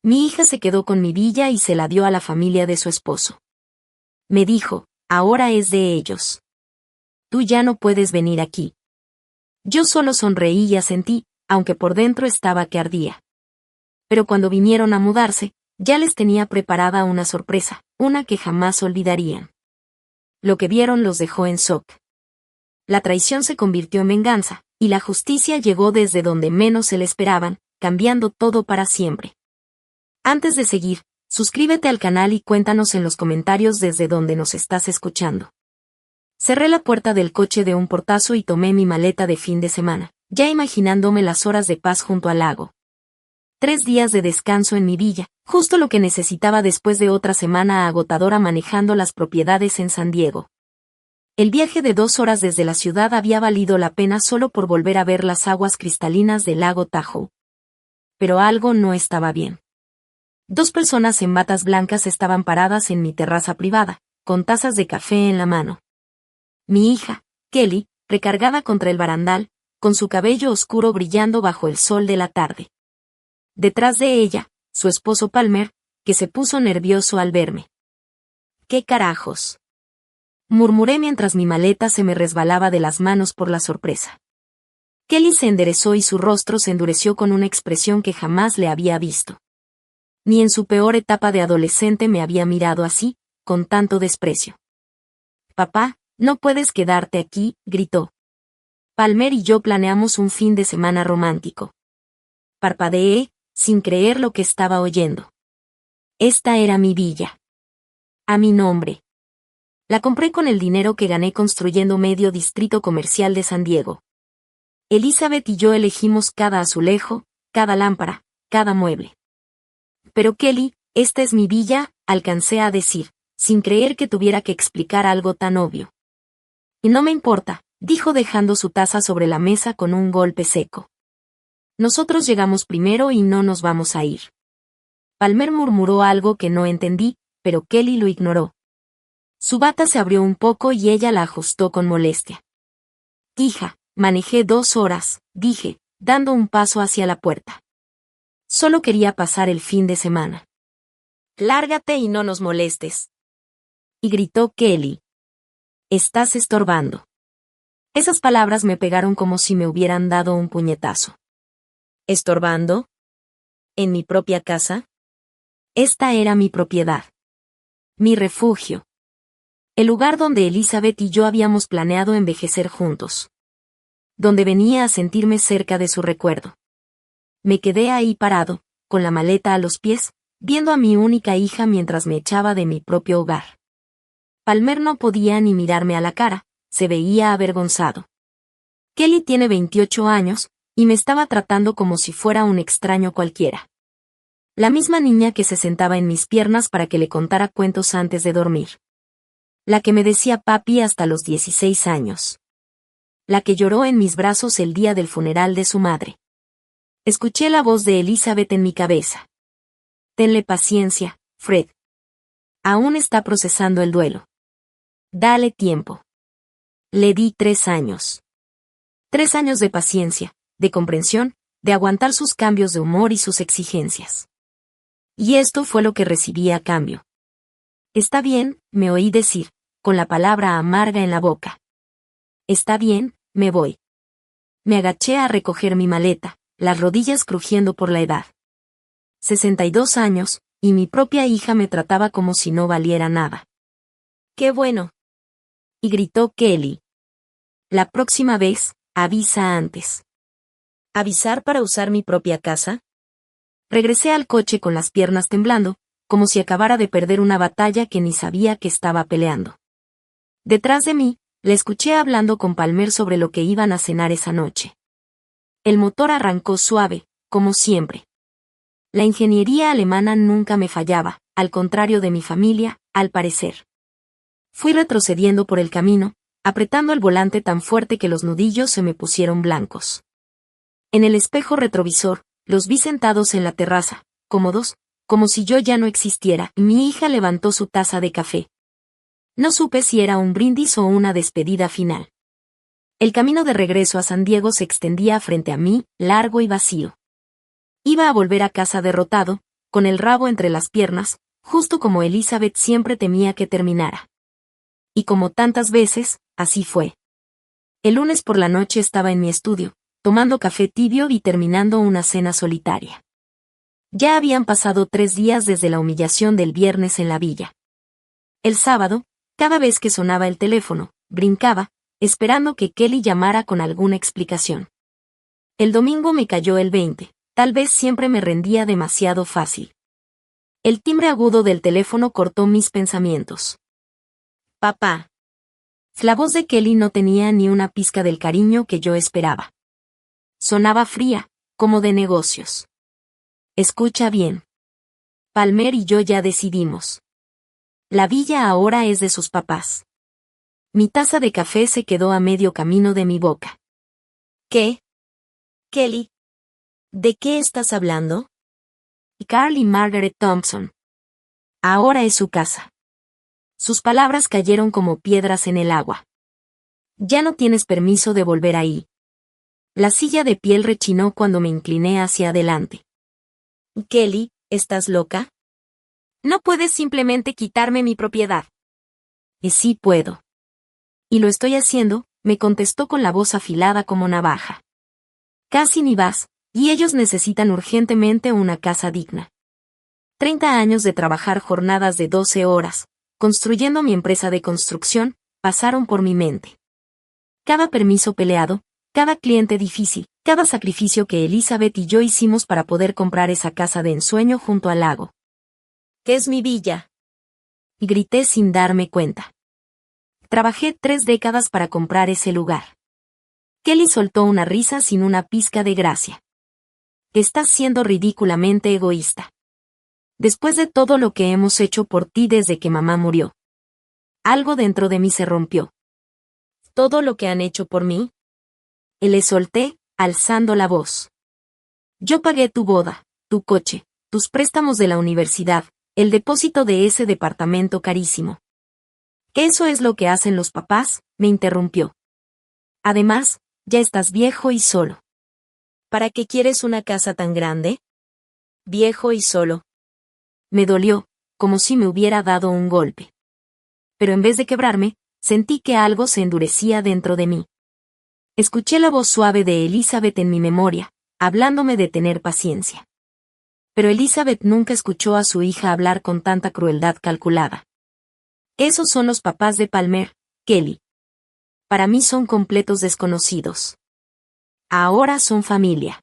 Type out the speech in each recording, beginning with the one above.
Mi hija se quedó con mi villa y se la dio a la familia de su esposo. Me dijo, ahora es de ellos. Tú ya no puedes venir aquí. Yo solo sonreí y asentí, aunque por dentro estaba que ardía. Pero cuando vinieron a mudarse, ya les tenía preparada una sorpresa, una que jamás olvidarían. Lo que vieron los dejó en shock. La traición se convirtió en venganza, y la justicia llegó desde donde menos se le esperaban, cambiando todo para siempre. Antes de seguir, suscríbete al canal y cuéntanos en los comentarios desde donde nos estás escuchando. Cerré la puerta del coche de un portazo y tomé mi maleta de fin de semana, ya imaginándome las horas de paz junto al lago. 3 días de descanso en mi villa, justo lo que necesitaba después de otra semana agotadora manejando las propiedades en San Diego. El viaje de 2 horas desde la ciudad había valido la pena solo por volver a ver las aguas cristalinas del lago Tahoe. Pero algo no estaba bien. 2 personas en batas blancas estaban paradas en mi terraza privada, con tazas de café en la mano. Mi hija, Kelly, recargada contra el barandal, con su cabello oscuro brillando bajo el sol de la tarde. Detrás de ella, su esposo Palmer, que se puso nervioso al verme. ¿Qué carajos?, murmuré mientras mi maleta se me resbalaba de las manos por la sorpresa. Kelly se enderezó y su rostro se endureció con una expresión que jamás le había visto. Ni en su peor etapa de adolescente me había mirado así, con tanto desprecio. «Papá, no puedes quedarte aquí», gritó. «Palmer y yo planeamos un fin de semana romántico». Parpadeé, sin creer lo que estaba oyendo. Esta era mi villa. A mi nombre. La compré con el dinero que gané construyendo medio distrito comercial de San Diego. Elizabeth y yo elegimos cada azulejo, cada lámpara, cada mueble. «Pero Kelly, esta es mi villa», alcancé a decir, sin creer que tuviera que explicar algo tan obvio. «Y no me importa», dijo dejando su taza sobre la mesa con un golpe seco. «Nosotros llegamos primero y no nos vamos a ir». Palmer murmuró algo que no entendí, pero Kelly lo ignoró. Su bata se abrió un poco y ella la ajustó con molestia. «Hija, manejé 2 horas», dije, dando un paso hacia la puerta. «Solo quería pasar el fin de semana». «Lárgate y no nos molestes», y gritó Kelly. «Estás estorbando». Esas palabras me pegaron como si me hubieran dado un puñetazo. ¿Estorbando? ¿En mi propia casa? Esta era mi propiedad. Mi refugio. El lugar donde Elizabeth y yo habíamos planeado envejecer juntos. Donde venía a sentirme cerca de su recuerdo. Me quedé ahí parado, con la maleta a los pies, viendo a mi única hija mientras me echaba de mi propio hogar. Palmer no podía ni mirarme a la cara, se veía avergonzado. Kelly tiene 28 años, y me estaba tratando como si fuera un extraño cualquiera. La misma niña que se sentaba en mis piernas para que le contara cuentos antes de dormir. La que me decía papi hasta los 16 años. La que lloró en mis brazos el día del funeral de su madre. Escuché la voz de Elizabeth en mi cabeza. «Tenle paciencia, Fred. Aún está procesando el duelo. Dale tiempo». Le di 3 años. 3 años de paciencia, de comprensión, de aguantar sus cambios de humor y sus exigencias. Y esto fue lo que recibí a cambio. «Está bien», me oí decir, con la palabra amarga en la boca. «Está bien, me voy». Me agaché a recoger mi maleta, las rodillas crujiendo por la edad. 62 años, y mi propia hija me trataba como si no valiera nada. «¡Qué bueno!», y gritó Kelly. «La próxima vez, avisa antes». ¿Avisar para usar mi propia casa? Regresé al coche con las piernas temblando, como si acabara de perder una batalla que ni sabía que estaba peleando. Detrás de mí, la escuché hablando con Palmer sobre lo que iban a cenar esa noche. El motor arrancó suave, como siempre. La ingeniería alemana nunca me fallaba, al contrario de mi familia, al parecer. Fui retrocediendo por el camino, apretando el volante tan fuerte que los nudillos se me pusieron blancos. En el espejo retrovisor, los vi sentados en la terraza, cómodos, como si yo ya no existiera, y mi hija levantó su taza de café. No supe si era un brindis o una despedida final. El camino de regreso a San Diego se extendía frente a mí, largo y vacío. Iba a volver a casa derrotado, con el rabo entre las piernas, justo como Elizabeth siempre temía que terminara. Y como tantas veces, así fue. El lunes por la noche estaba en mi estudio, tomando café tibio y terminando una cena solitaria. Ya habían pasado 3 días desde la humillación del viernes en la villa. El sábado, cada vez que sonaba el teléfono, brincaba, esperando que Kelly llamara con alguna explicación. El domingo me cayó el 20, tal vez siempre me rendía demasiado fácil. El timbre agudo del teléfono cortó mis pensamientos. Papá. La voz de Kelly no tenía ni una pizca del cariño que yo esperaba. Sonaba fría, como de negocios. Escucha bien. Palmer y yo ya decidimos. La villa ahora es de sus papás. Mi taza de café se quedó a medio camino de mi boca. ¿Qué? Kelly. ¿De qué estás hablando? Carl y Margaret Thompson. Ahora es su casa. Sus palabras cayeron como piedras en el agua. Ya no tienes permiso de volver ahí. La silla de piel rechinó cuando me incliné hacia adelante. Kelly, ¿estás loca? No puedes simplemente quitarme mi propiedad. Y sí puedo. Y lo estoy haciendo, me contestó con la voz afilada como navaja. Casi ni vas, y ellos necesitan urgentemente una casa digna. 30 años de trabajar jornadas de 12 horas, construyendo mi empresa de construcción, pasaron por mi mente. Cada permiso peleado, cada cliente difícil, cada sacrificio que Elizabeth y yo hicimos para poder comprar esa casa de ensueño junto al lago. ¿Qué es mi villa? Y grité sin darme cuenta. Trabajé 3 décadas para comprar ese lugar. Kelly soltó una risa sin una pizca de gracia. Estás siendo ridículamente egoísta. Después de todo lo que hemos hecho por ti desde que mamá murió. Algo dentro de mí se rompió. ¿Todo lo que han hecho por mí? Y le solté, alzando la voz. Yo pagué tu boda, tu coche, tus préstamos de la universidad, el depósito de ese departamento carísimo. ¿Eso es lo que hacen los papás?, me interrumpió. Además, ya estás viejo y solo. ¿Para qué quieres una casa tan grande? Viejo y solo. Me dolió, como si me hubiera dado un golpe. Pero en vez de quebrarme, sentí que algo se endurecía dentro de mí. Escuché la voz suave de Elizabeth en mi memoria, hablándome de tener paciencia. Pero Elizabeth nunca escuchó a su hija hablar con tanta crueldad calculada. Esos son los papás de Palmer, Kelly. Para mí son completos desconocidos. Ahora son familia.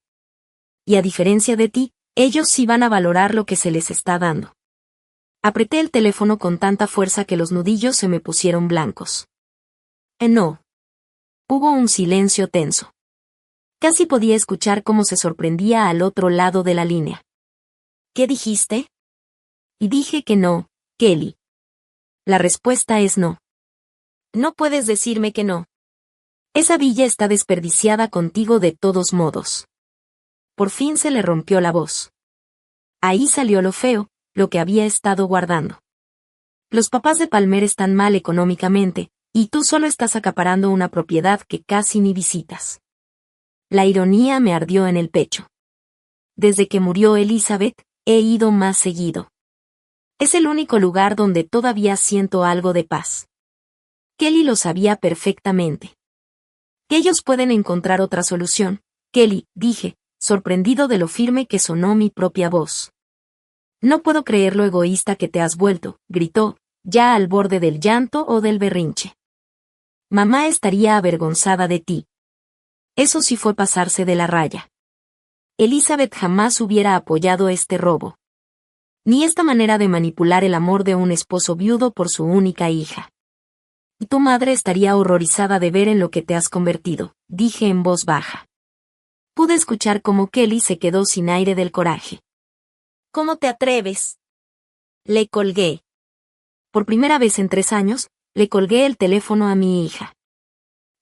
Y a diferencia de ti, ellos sí van a valorar lo que se les está dando. Apreté el teléfono con tanta fuerza que los nudillos se me pusieron blancos. No. Hubo un silencio tenso. Casi podía escuchar cómo se sorprendía al otro lado de la línea. ¿Qué dijiste? Y dije que no, Kelly. La respuesta es no. No puedes decirme que no. Esa villa está desperdiciada contigo de todos modos. Por fin se le rompió la voz. Ahí salió lo feo, lo que había estado guardando. Los papás de Palmer están mal económicamente, y tú solo estás acaparando una propiedad que casi ni visitas. La ironía me ardió en el pecho. Desde que murió Elizabeth, he ido más seguido. Es el único lugar donde todavía siento algo de paz. Kelly lo sabía perfectamente. Que ellos pueden encontrar otra solución, Kelly, dije, sorprendido de lo firme que sonó mi propia voz. No puedo creer lo egoísta que te has vuelto, gritó, ya al borde del llanto o del berrinche. Mamá estaría avergonzada de ti. Eso sí fue pasarse de la raya. Elizabeth jamás hubiera apoyado este robo. Ni esta manera de manipular el amor de un esposo viudo por su única hija. Y tu madre estaría horrorizada de ver en lo que te has convertido, dije en voz baja. Pude escuchar cómo Kelly se quedó sin aire del coraje. ¿Cómo te atreves? Le colgué. Por primera vez en 3 años, le colgué el teléfono a mi hija.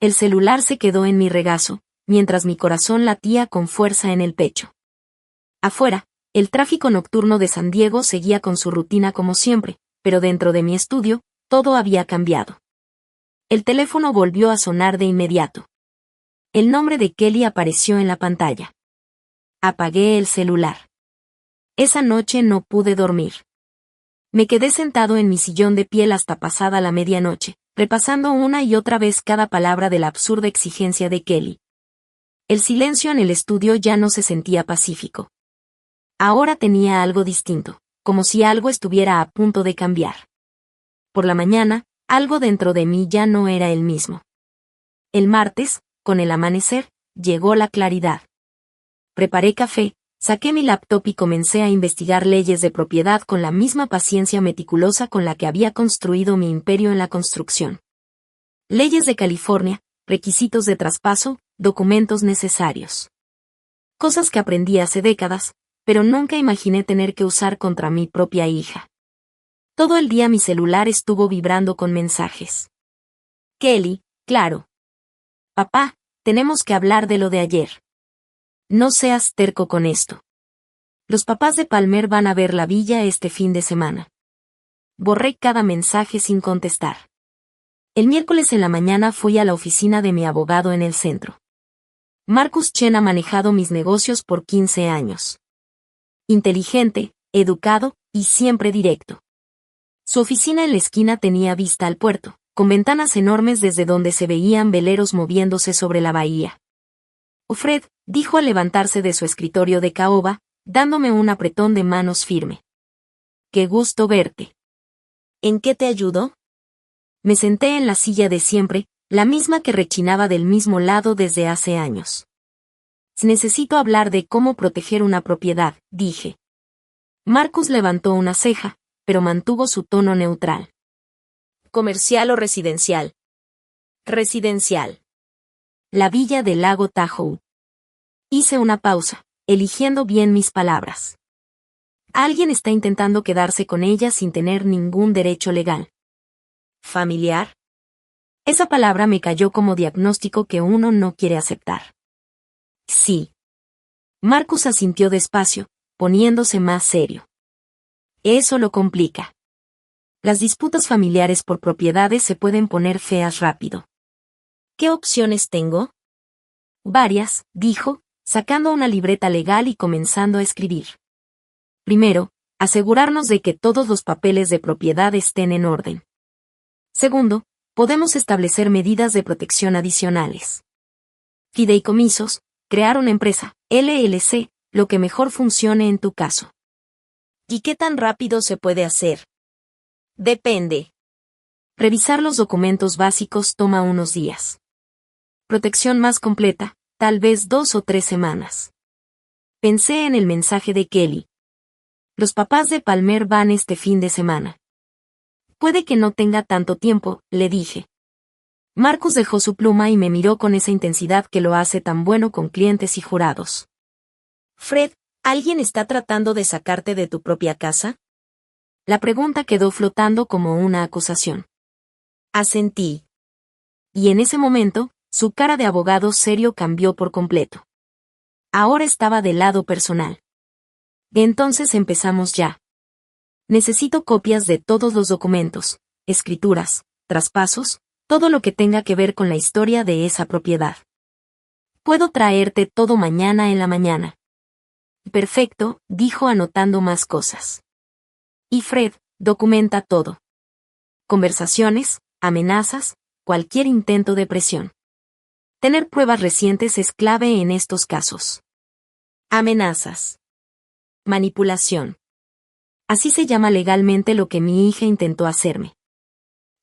El celular se quedó en mi regazo, mientras mi corazón latía con fuerza en el pecho. Afuera, el tráfico nocturno de San Diego seguía con su rutina como siempre, pero dentro de mi estudio, todo había cambiado. El teléfono volvió a sonar de inmediato. El nombre de Kelly apareció en la pantalla. Apagué el celular. Esa noche no pude dormir. Me quedé sentado en mi sillón de piel hasta pasada la medianoche, repasando una y otra vez cada palabra de la absurda exigencia de Kelly. El silencio en el estudio ya no se sentía pacífico. Ahora tenía algo distinto, como si algo estuviera a punto de cambiar. Por la mañana, algo dentro de mí ya no era el mismo. El martes, con el amanecer, llegó la claridad. Preparé café, saqué mi laptop y comencé a investigar leyes de propiedad con la misma paciencia meticulosa con la que había construido mi imperio en la construcción. Leyes de California, requisitos de traspaso, documentos necesarios. Cosas que aprendí hace décadas, pero nunca imaginé tener que usar contra mi propia hija. Todo el día mi celular estuvo vibrando con mensajes. Kelly, claro. Papá, tenemos que hablar de lo de ayer. No seas terco con esto. Los papás de Palmer van a ver la villa este fin de semana. Borré cada mensaje sin contestar. El miércoles en la mañana fui a la oficina de mi abogado en el centro. Marcus Chen ha manejado mis negocios por 15 años. Inteligente, educado y siempre directo. Su oficina en la esquina tenía vista al puerto, con ventanas enormes desde donde se veían veleros moviéndose sobre la bahía. «Oh, Fred», dijo al levantarse de su escritorio de caoba, dándome un apretón de manos firme. «Qué gusto verte». «¿En qué te ayudo?» Me senté en la silla de siempre, la misma que rechinaba del mismo lado desde hace años. «Necesito hablar de cómo proteger una propiedad», dije. Marcus levantó una ceja, pero mantuvo su tono neutral. «¿Comercial o residencial?» «Residencial». La villa del lago Tahoe. Hice una pausa, eligiendo bien mis palabras. Alguien está intentando quedarse con ella sin tener ningún derecho legal. ¿Familiar? Esa palabra me cayó como diagnóstico que uno no quiere aceptar. Sí. Marcus asintió despacio, poniéndose más serio. Eso lo complica. Las disputas familiares por propiedades se pueden poner feas rápido. ¿Qué opciones tengo? Varias, dijo, sacando una libreta legal y comenzando a escribir. Primero, asegurarnos de que todos los papeles de propiedad estén en orden. Segundo, podemos establecer medidas de protección adicionales. Fideicomisos, crear una empresa, LLC, lo que mejor funcione en tu caso. ¿Y qué tan rápido se puede hacer? Depende. Revisar los documentos básicos toma unos días. Protección más completa, tal vez 2 o 3 semanas. Pensé en el mensaje de Kelly. Los papás de Palmer van este fin de semana. Puede que no tenga tanto tiempo, le dije. Marcus dejó su pluma y me miró con esa intensidad que lo hace tan bueno con clientes y jurados. Fred, ¿alguien está tratando de sacarte de tu propia casa? La pregunta quedó flotando como una acusación. Asentí. Y en ese momento, su cara de abogado serio cambió por completo. Ahora estaba del lado personal. Entonces empezamos ya. Necesito copias de todos los documentos, escrituras, traspasos, todo lo que tenga que ver con la historia de esa propiedad. Puedo traerte todo mañana en la mañana. Perfecto, dijo anotando más cosas. Y Fred, documenta todo. Conversaciones, amenazas, cualquier intento de presión. Tener pruebas recientes es clave en estos casos. Amenazas. Manipulación. Así se llama legalmente lo que mi hija intentó hacerme.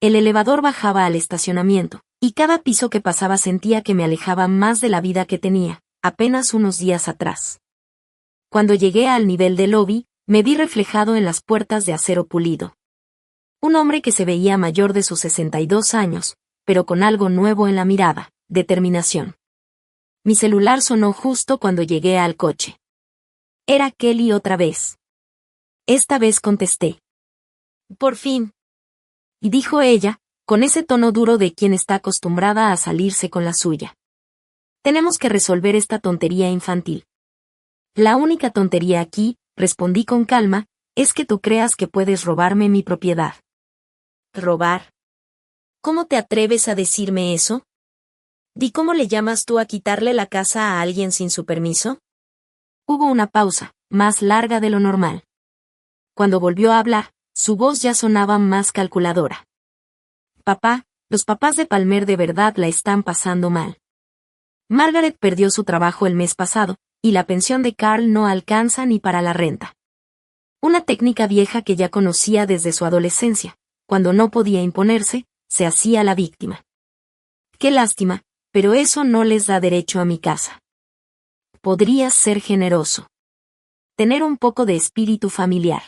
El elevador bajaba al estacionamiento, y cada piso que pasaba sentía que me alejaba más de la vida que tenía, apenas unos días atrás. Cuando llegué al nivel del lobby, me vi reflejado en las puertas de acero pulido. Un hombre que se veía mayor de sus 62 años, pero con algo nuevo en la mirada, determinación. Mi celular sonó justo cuando llegué al coche. Era Kelly otra vez. Esta vez contesté. Por fin. Y dijo ella, con ese tono duro de quien está acostumbrada a salirse con la suya. Tenemos que resolver esta tontería infantil. La única tontería aquí, respondí con calma, es que tú creas que puedes robarme mi propiedad. ¿Robar? ¿Cómo te atreves a decirme eso? ¿Y cómo le llamas tú a quitarle la casa a alguien sin su permiso? Hubo una pausa, más larga de lo normal. Cuando volvió a hablar, su voz ya sonaba más calculadora. Papá, los papás de Palmer de verdad la están pasando mal. Margaret perdió su trabajo el mes pasado, y la pensión de Carl no alcanza ni para la renta. Una técnica vieja que ya conocía desde su adolescencia. Cuando no podía imponerse, se hacía la víctima. Qué lástima, pero eso no les da derecho a mi casa. Podrías ser generoso. Tener un poco de espíritu familiar.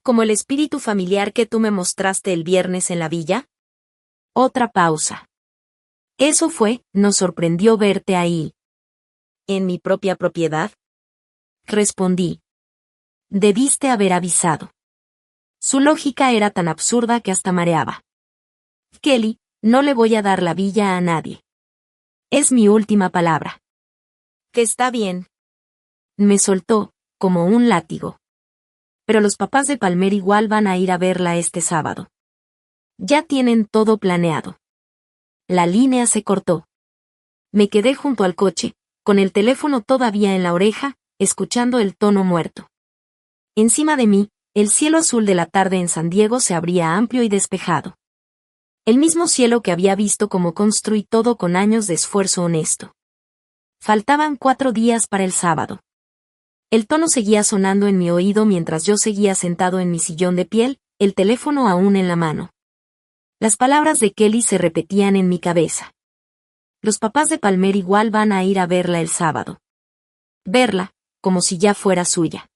¿Como el espíritu familiar que tú me mostraste el viernes en la villa? Otra pausa. Eso fue, nos sorprendió verte ahí. ¿En mi propia propiedad? Respondí. Debiste haber avisado. Su lógica era tan absurda que hasta mareaba. Kelly, no le voy a dar la villa a nadie. Es mi última palabra. Que está bien. Me soltó, como un látigo. Pero los papás de Palmer igual van a ir a verla este sábado. Ya tienen todo planeado. La línea se cortó. Me quedé junto al coche, con el teléfono todavía en la oreja, escuchando el tono muerto. Encima de mí, el cielo azul de la tarde en San Diego se abría amplio y despejado. El mismo cielo que había visto como construí todo con años de esfuerzo honesto. Faltaban 4 días para el sábado. El tono seguía sonando en mi oído mientras yo seguía sentado en mi sillón de piel, el teléfono aún en la mano. Las palabras de Kelly se repetían en mi cabeza. Los papás de Palmer igual van a ir a verla el sábado. Verla, como si ya fuera suya.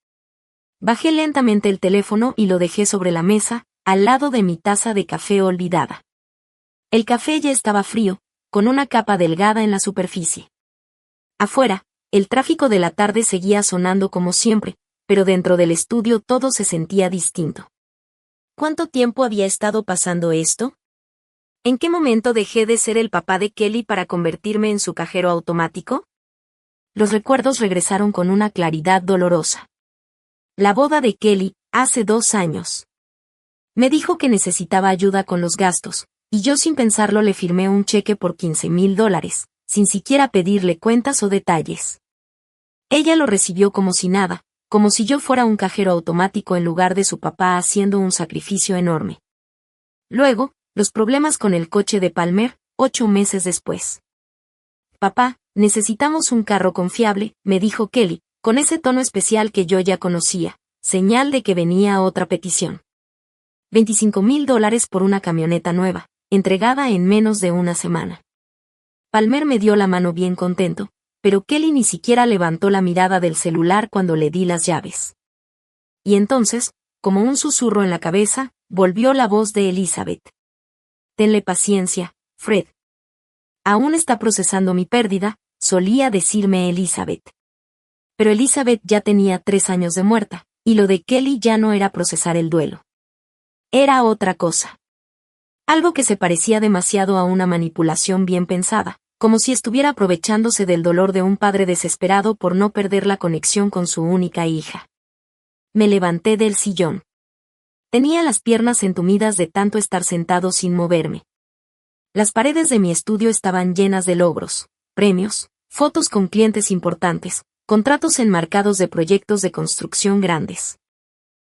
Bajé lentamente el teléfono y lo dejé sobre la mesa, al lado de mi taza de café olvidada. El café ya estaba frío, con una capa delgada en la superficie. Afuera, el tráfico de la tarde seguía sonando como siempre, pero dentro del estudio todo se sentía distinto. ¿Cuánto tiempo había estado pasando esto? ¿En qué momento dejé de ser el papá de Kelly para convertirme en su cajero automático? Los recuerdos regresaron con una claridad dolorosa. La boda de Kelly, hace 2 años. Me dijo que necesitaba ayuda con los gastos, y yo sin pensarlo le firmé un cheque por $15,000, sin siquiera pedirle cuentas o detalles. Ella lo recibió como si nada, como si yo fuera un cajero automático en lugar de su papá haciendo un sacrificio enorme. Luego, los problemas con el coche de Palmer, 8 meses después. Papá, necesitamos un carro confiable, me dijo Kelly, con ese tono especial que yo ya conocía, señal de que venía otra petición. $25,000 por una camioneta nueva, entregada en menos de una semana. Palmer me dio la mano bien contento, pero Kelly ni siquiera levantó la mirada del celular cuando le di las llaves. Y entonces, como un susurro en la cabeza, volvió la voz de Elizabeth. Tenle paciencia, Fred. Aún está procesando mi pérdida, solía decirme Elizabeth. Pero Elizabeth ya tenía 3 años de muerta, y lo de Kelly ya no era procesar el duelo. Era otra cosa. Algo que se parecía demasiado a una manipulación bien pensada, como si estuviera aprovechándose del dolor de un padre desesperado por no perder la conexión con su única hija. Me levanté del sillón. Tenía las piernas entumidas de tanto estar sentado sin moverme. Las paredes de mi estudio estaban llenas de logros, premios, fotos con clientes importantes, contratos enmarcados de proyectos de construcción grandes.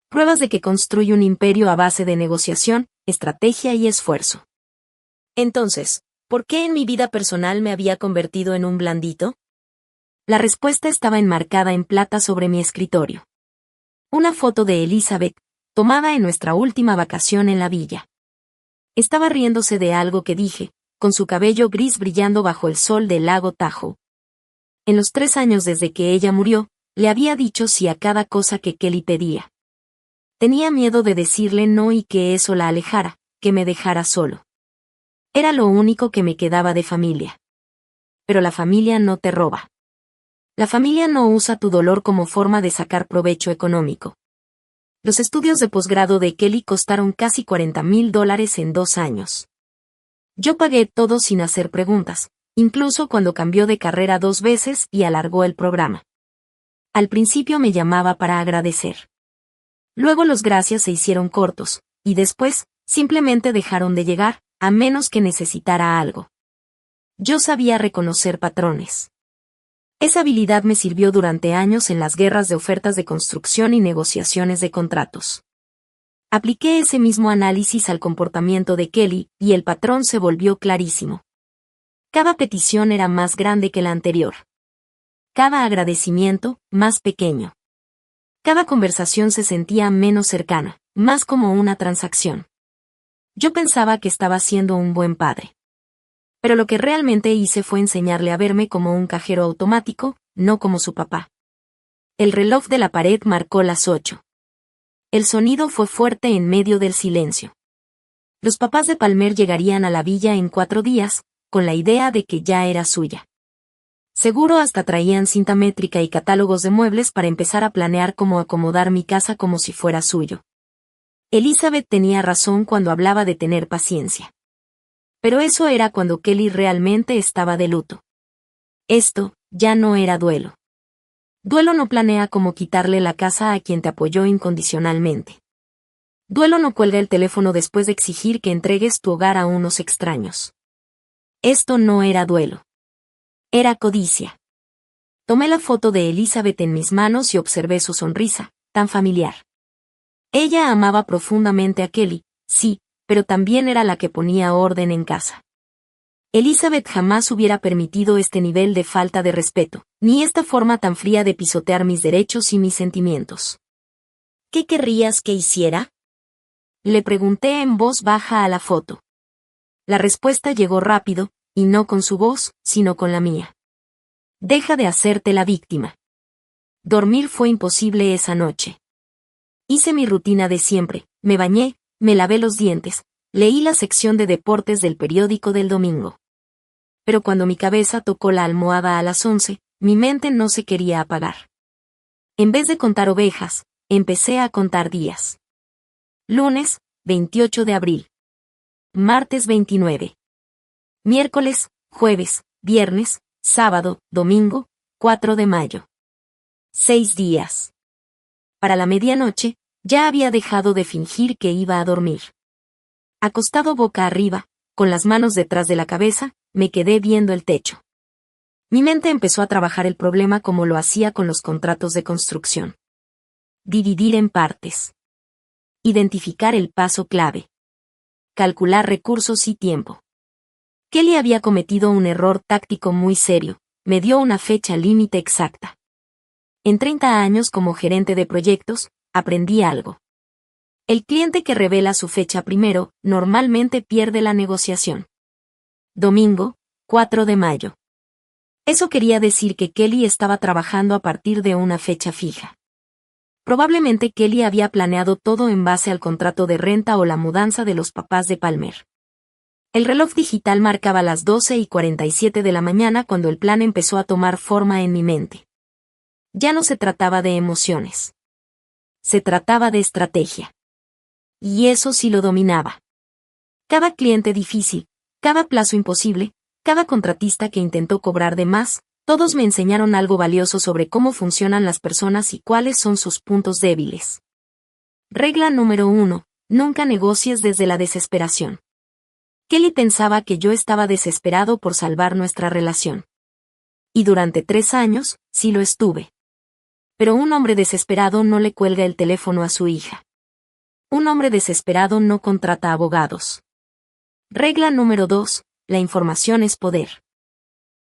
Pruebas de que construyo un imperio a base de negociación, estrategia y esfuerzo. Entonces, ¿por qué en mi vida personal me había convertido en un blandito? La respuesta estaba enmarcada en plata sobre mi escritorio. Una foto de Elizabeth, tomada en nuestra última vacación en la villa. Estaba riéndose de algo que dije, con su cabello gris brillando bajo el sol del lago Tahoe. En los 3 años desde que ella murió, le había dicho sí a cada cosa que Kelly pedía. Tenía miedo de decirle no y que eso la alejara, que me dejara solo. Era lo único que me quedaba de familia. Pero la familia no te roba. La familia no usa tu dolor como forma de sacar provecho económico. Los estudios de posgrado de Kelly costaron casi $40,000 en 2 años. Yo pagué todo sin hacer preguntas, incluso cuando cambió de carrera 2 veces y alargó el programa. Al principio me llamaba para agradecer. Luego los gracias se hicieron cortos, y después, simplemente dejaron de llegar, a menos que necesitara algo. Yo sabía reconocer patrones. Esa habilidad me sirvió durante años en las guerras de ofertas de construcción y negociaciones de contratos. Apliqué ese mismo análisis al comportamiento de Kelly, y el patrón se volvió clarísimo. Cada petición era más grande que la anterior. Cada agradecimiento, más pequeño. Cada conversación se sentía menos cercana, más como una transacción. Yo pensaba que estaba siendo un buen padre. Pero lo que realmente hice fue enseñarle a verme como un cajero automático, no como su papá. El reloj de la pared marcó las 8. El sonido fue fuerte en medio del silencio. Los papás de Palmer llegarían a la villa en 4 días, con la idea de que ya era suya. Seguro hasta traían cinta métrica y catálogos de muebles para empezar a planear cómo acomodar mi casa como si fuera suyo. Elizabeth tenía razón cuando hablaba de tener paciencia. Pero eso era cuando Kelly realmente estaba de luto. Esto, ya no era duelo. Duelo no planea cómo quitarle la casa a quien te apoyó incondicionalmente. Duelo no cuelga el teléfono después de exigir que entregues tu hogar a unos extraños. Esto no era duelo. Era codicia. Tomé la foto de Elizabeth en mis manos y observé su sonrisa, tan familiar. Ella amaba profundamente a Kelly, sí, pero también era la que ponía orden en casa. Elizabeth jamás hubiera permitido este nivel de falta de respeto, ni esta forma tan fría de pisotear mis derechos y mis sentimientos. ¿Qué querrías que hiciera? Le pregunté en voz baja a la foto. La respuesta llegó rápido, y no con su voz, sino con la mía. Deja de hacerte la víctima. Dormir fue imposible esa noche. Hice mi rutina de siempre, me bañé, me lavé los dientes, leí la sección de deportes del periódico del domingo. Pero cuando mi cabeza tocó la almohada a las 11, mi mente no se quería apagar. En vez de contar ovejas, empecé a contar días. Lunes, 28 de abril. Martes 29. Miércoles, jueves, viernes, sábado, domingo, 4 de mayo. 6 días. Para la medianoche, ya había dejado de fingir que iba a dormir. Acostado boca arriba, con las manos detrás de la cabeza, me quedé viendo el techo. Mi mente empezó a trabajar el problema como lo hacía con los contratos de construcción. Dividir en partes. Identificar el paso clave. Calcular recursos y tiempo. Kelly había cometido un error táctico muy serio, me dio una fecha límite exacta. En 30 años como gerente de proyectos, aprendí algo. El cliente que revela su fecha primero, normalmente pierde la negociación. Domingo, 4 de mayo. Eso quería decir que Kelly estaba trabajando a partir de una fecha fija. Probablemente Kelly había planeado todo en base al contrato de renta o la mudanza de los papás de Palmer. El reloj digital marcaba las 12:47 de la mañana cuando el plan empezó a tomar forma en mi mente. Ya no se trataba de emociones. Se trataba de estrategia. Y eso sí lo dominaba. Cada cliente difícil, cada plazo imposible, cada contratista que intentó cobrar de más, todos me enseñaron algo valioso sobre cómo funcionan las personas y cuáles son sus puntos débiles. Regla número 1. Nunca negocies desde la desesperación. Kelly pensaba que yo estaba desesperado por salvar nuestra relación. Y durante 3 años, sí lo estuve. Pero un hombre desesperado no le cuelga el teléfono a su hija. Un hombre desesperado no contrata abogados. Regla número 2. La información es poder.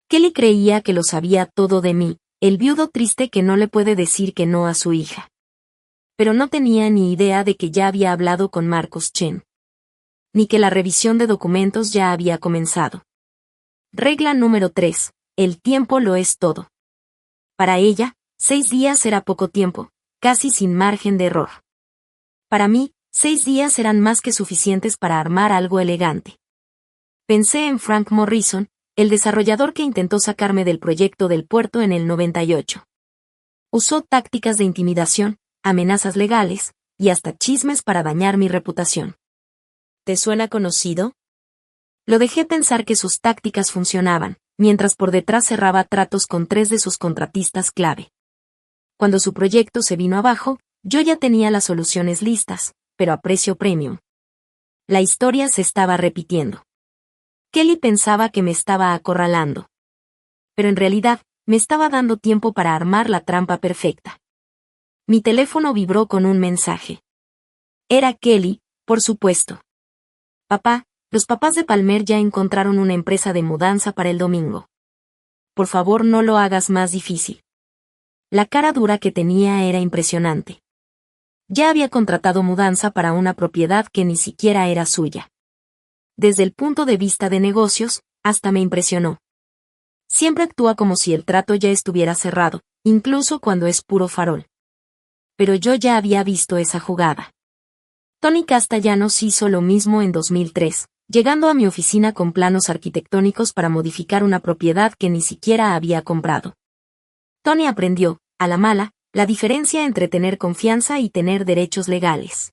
Kelly creía que lo sabía todo de mí, el viudo triste que no le puede decir que no a su hija. Pero no tenía ni idea de que ya había hablado con Marcos Chen. Ni que la revisión de documentos ya había comenzado. Regla número 3. El tiempo lo es todo. Para ella, 6 días era poco tiempo, casi sin margen de error. Para mí, 6 días eran más que suficientes para armar algo elegante. Pensé en Frank Morrison, el desarrollador que intentó sacarme del proyecto del puerto en el 98. Usó tácticas de intimidación, amenazas legales, y hasta chismes para dañar mi reputación. ¿Te suena conocido? Lo dejé pensar que sus tácticas funcionaban, mientras por detrás cerraba tratos con 3 de sus contratistas clave. Cuando su proyecto se vino abajo, yo ya tenía las soluciones listas, pero a precio premium. La historia se estaba repitiendo. Kelly pensaba que me estaba acorralando. Pero en realidad, me estaba dando tiempo para armar la trampa perfecta. Mi teléfono vibró con un mensaje. Era Kelly, por supuesto. Papá, los papás de Palmer ya encontraron una empresa de mudanza para el domingo. Por favor, no lo hagas más difícil. La cara dura que tenía era impresionante. Ya había contratado mudanza para una propiedad que ni siquiera era suya. Desde el punto de vista de negocios, hasta me impresionó. Siempre actúa como si el trato ya estuviera cerrado, incluso cuando es puro farol. Pero yo ya había visto esa jugada. Tony Castellanos hizo lo mismo en 2003, llegando a mi oficina con planos arquitectónicos para modificar una propiedad que ni siquiera había comprado. Tony aprendió, a la mala, la diferencia entre tener confianza y tener derechos legales.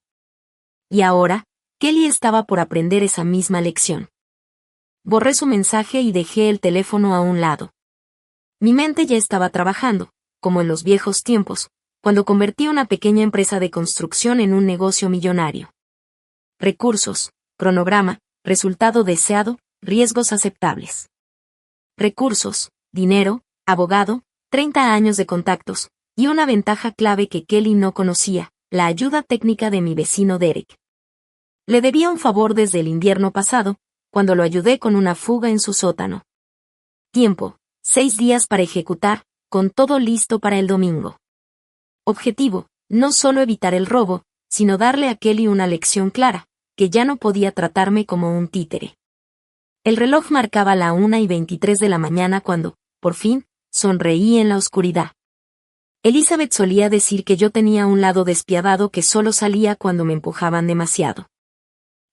Y ahora, Kelly estaba por aprender esa misma lección. Borré su mensaje y dejé el teléfono a un lado. Mi mente ya estaba trabajando, como en los viejos tiempos, cuando convertí una pequeña empresa de construcción en un negocio millonario. Recursos, cronograma, resultado deseado, riesgos aceptables. Recursos, dinero, abogado, 30 años de contactos, y una ventaja clave que Kelly no conocía, la ayuda técnica de mi vecino Derek. Le debía un favor desde el invierno pasado, cuando lo ayudé con una fuga en su sótano. Tiempo, 6 días para ejecutar, con todo listo para el domingo. Objetivo, no solo evitar el robo, sino darle a Kelly una lección clara, que ya no podía tratarme como un títere. El reloj marcaba la 1:23 de la mañana cuando, por fin, sonreí en la oscuridad. Elizabeth solía decir que yo tenía un lado despiadado que solo salía cuando me empujaban demasiado.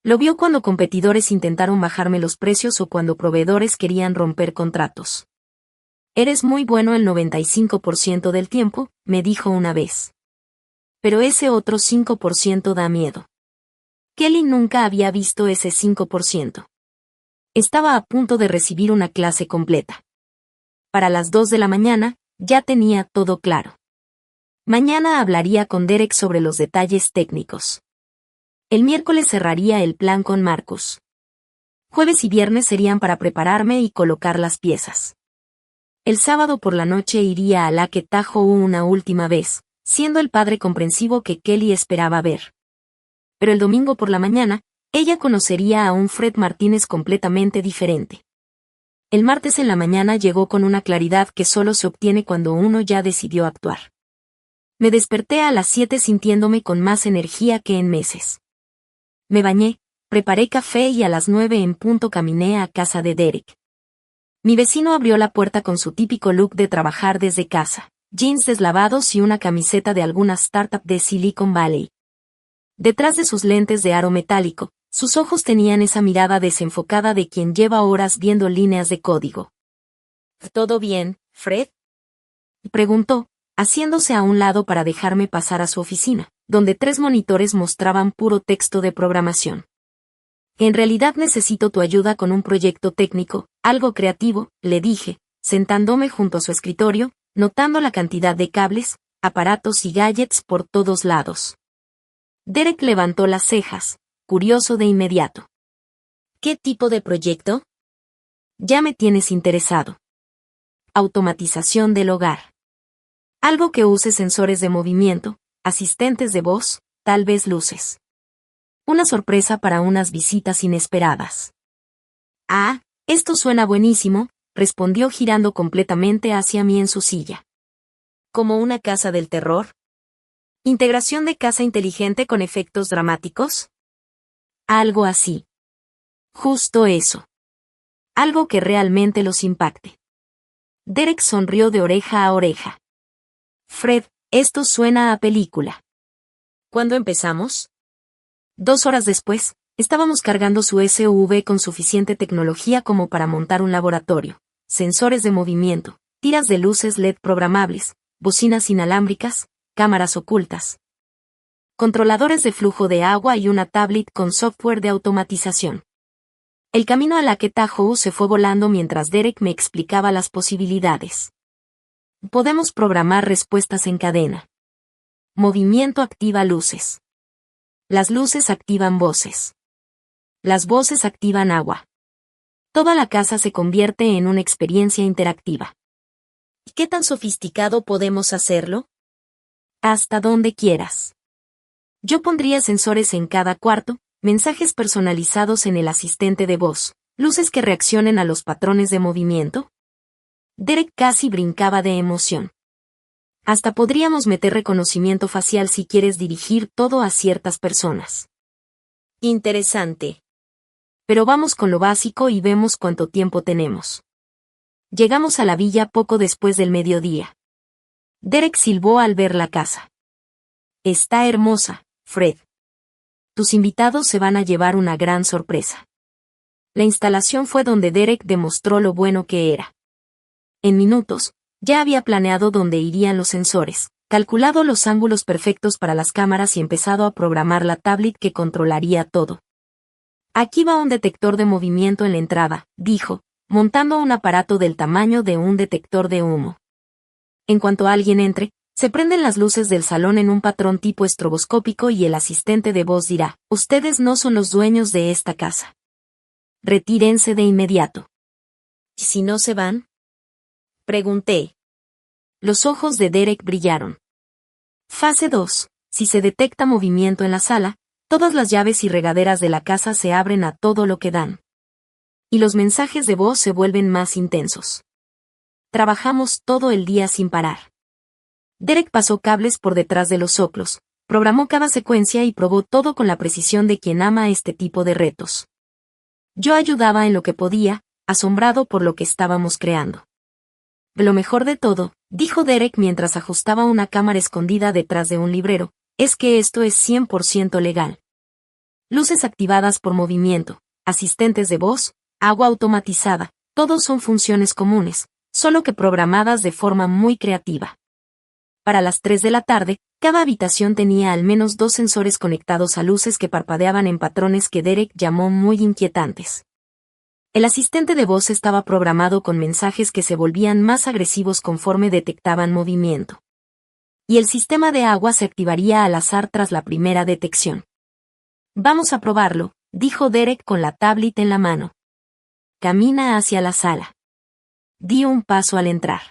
Lo vio cuando competidores intentaron bajarme los precios o cuando proveedores querían romper contratos. Eres muy bueno el 95% del tiempo, me dijo una vez. Pero ese otro 5% da miedo. Kelly nunca había visto ese 5%. Estaba a punto de recibir una clase completa. Para las 2 de la mañana, ya tenía todo claro. Mañana hablaría con Derek sobre los detalles técnicos. El miércoles cerraría el plan con Marcus. Jueves y viernes serían para prepararme y colocar las piezas. El sábado por la noche iría a Lake Tahoe una última vez, siendo el padre comprensivo que Kelly esperaba ver. Pero el domingo por la mañana, ella conocería a un Fred Martínez completamente diferente. El martes en la mañana llegó con una claridad que solo se obtiene cuando uno ya decidió actuar. Me desperté a las 7 sintiéndome con más energía que en meses. Me bañé, preparé café y a las 9 en punto caminé a casa de Derek. Mi vecino abrió la puerta con su típico look de trabajar desde casa, jeans deslavados y una camiseta de alguna startup de Silicon Valley. Detrás de sus lentes de aro metálico, sus ojos tenían esa mirada desenfocada de quien lleva horas viendo líneas de código. ¿Todo bien, Fred?, preguntó, haciéndose a un lado para dejarme pasar a su oficina, donde 3 monitores mostraban puro texto de programación. En realidad necesito tu ayuda con un proyecto técnico, algo creativo, le dije, sentándome junto a su escritorio, notando la cantidad de cables, aparatos y gadgets por todos lados. Derek levantó las cejas, curioso de inmediato. ¿Qué tipo de proyecto? Ya me tienes interesado. Automatización del hogar. Algo que use sensores de movimiento, asistentes de voz, tal vez luces. Una sorpresa para unas visitas inesperadas. Ah, esto suena buenísimo, respondió girando completamente hacia mí en su silla. ¿Como una casa del terror? ¿Integración de casa inteligente con efectos dramáticos? Algo así. Justo eso. Algo que realmente los impacte. Derek sonrió de oreja a oreja. Fred, esto suena a película. ¿Cuándo empezamos? 2 horas después, estábamos cargando su SUV con suficiente tecnología como para montar un laboratorio, sensores de movimiento, tiras de luces LED programables, bocinas inalámbricas, cámaras ocultas, controladores de flujo de agua y una tablet con software de automatización. El camino a Lake Tahoe se fue volando mientras Derek me explicaba las posibilidades. Podemos programar respuestas en cadena. Movimiento activa luces. Las luces activan voces. Las voces activan agua. Toda la casa se convierte en una experiencia interactiva. ¿Qué tan sofisticado podemos hacerlo? Hasta donde quieras. Yo pondría sensores en cada cuarto, mensajes personalizados en el asistente de voz, luces que reaccionen a los patrones de movimiento. Derek casi brincaba de emoción. Hasta podríamos meter reconocimiento facial si quieres dirigir todo a ciertas personas. Interesante. Pero vamos con lo básico y vemos cuánto tiempo tenemos. Llegamos a la villa poco después del mediodía. Derek silbó al ver la casa. Está hermosa, Fred. Tus invitados se van a llevar una gran sorpresa. La instalación fue donde Derek demostró lo bueno que era. En minutos, ya había planeado dónde irían los sensores, calculado los ángulos perfectos para las cámaras y empezado a programar la tablet que controlaría todo. Aquí va un detector de movimiento en la entrada, dijo, montando un aparato del tamaño de un detector de humo. En cuanto alguien entre, se prenden las luces del salón en un patrón tipo estroboscópico y el asistente de voz dirá, ustedes no son los dueños de esta casa. Retírense de inmediato. ¿Y si no se van? Pregunté. Los ojos de Derek brillaron. Fase 2. Si se detecta movimiento en la sala, todas las llaves y regaderas de la casa se abren a todo lo que dan. Y los mensajes de voz se vuelven más intensos. Trabajamos todo el día sin parar. Derek pasó cables por detrás de los soplos, programó cada secuencia y probó todo con la precisión de quien ama este tipo de retos. Yo ayudaba en lo que podía, asombrado por lo que estábamos creando. Lo mejor de todo, dijo Derek mientras ajustaba una cámara escondida detrás de un librero, es que esto es 100% legal. Luces activadas por movimiento, asistentes de voz, agua automatizada, todos son funciones comunes, solo que programadas de forma muy creativa. Para las 3 de la tarde, cada habitación tenía al menos 2 sensores conectados a luces que parpadeaban en patrones que Derek llamó muy inquietantes. El asistente de voz estaba programado con mensajes que se volvían más agresivos conforme detectaban movimiento. Y el sistema de agua se activaría al azar tras la primera detección. Vamos a probarlo, dijo Derek con la tablet en la mano. Camina hacia la sala. Di un paso al entrar.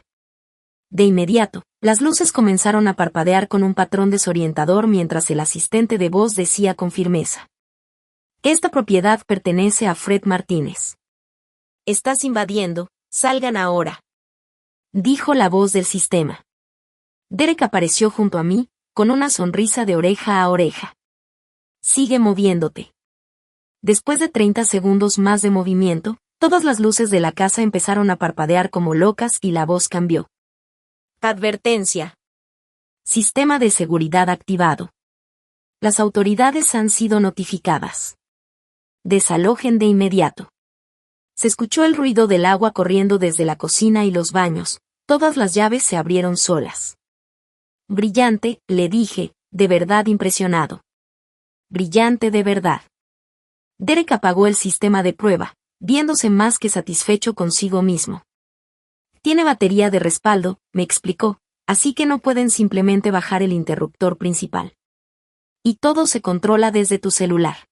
De inmediato, las luces comenzaron a parpadear con un patrón desorientador mientras el asistente de voz decía con firmeza. Esta propiedad pertenece a Fred Martínez. Estás invadiendo, salgan ahora. Dijo la voz del sistema. Derek apareció junto a mí, con una sonrisa de oreja a oreja. Sigue moviéndote. Después de 30 segundos más de movimiento, todas las luces de la casa empezaron a parpadear como locas y la voz cambió. Advertencia. Sistema de seguridad activado. Las autoridades han sido notificadas. Desalojen de inmediato. Se escuchó el ruido del agua corriendo desde la cocina y los baños, todas las llaves se abrieron solas. Brillante, le dije, de verdad impresionado. Brillante de verdad. Derek apagó el sistema de prueba, viéndose más que satisfecho consigo mismo. Tiene batería de respaldo, me explicó, así que no pueden simplemente bajar el interruptor principal. Y todo se controla desde tu celular.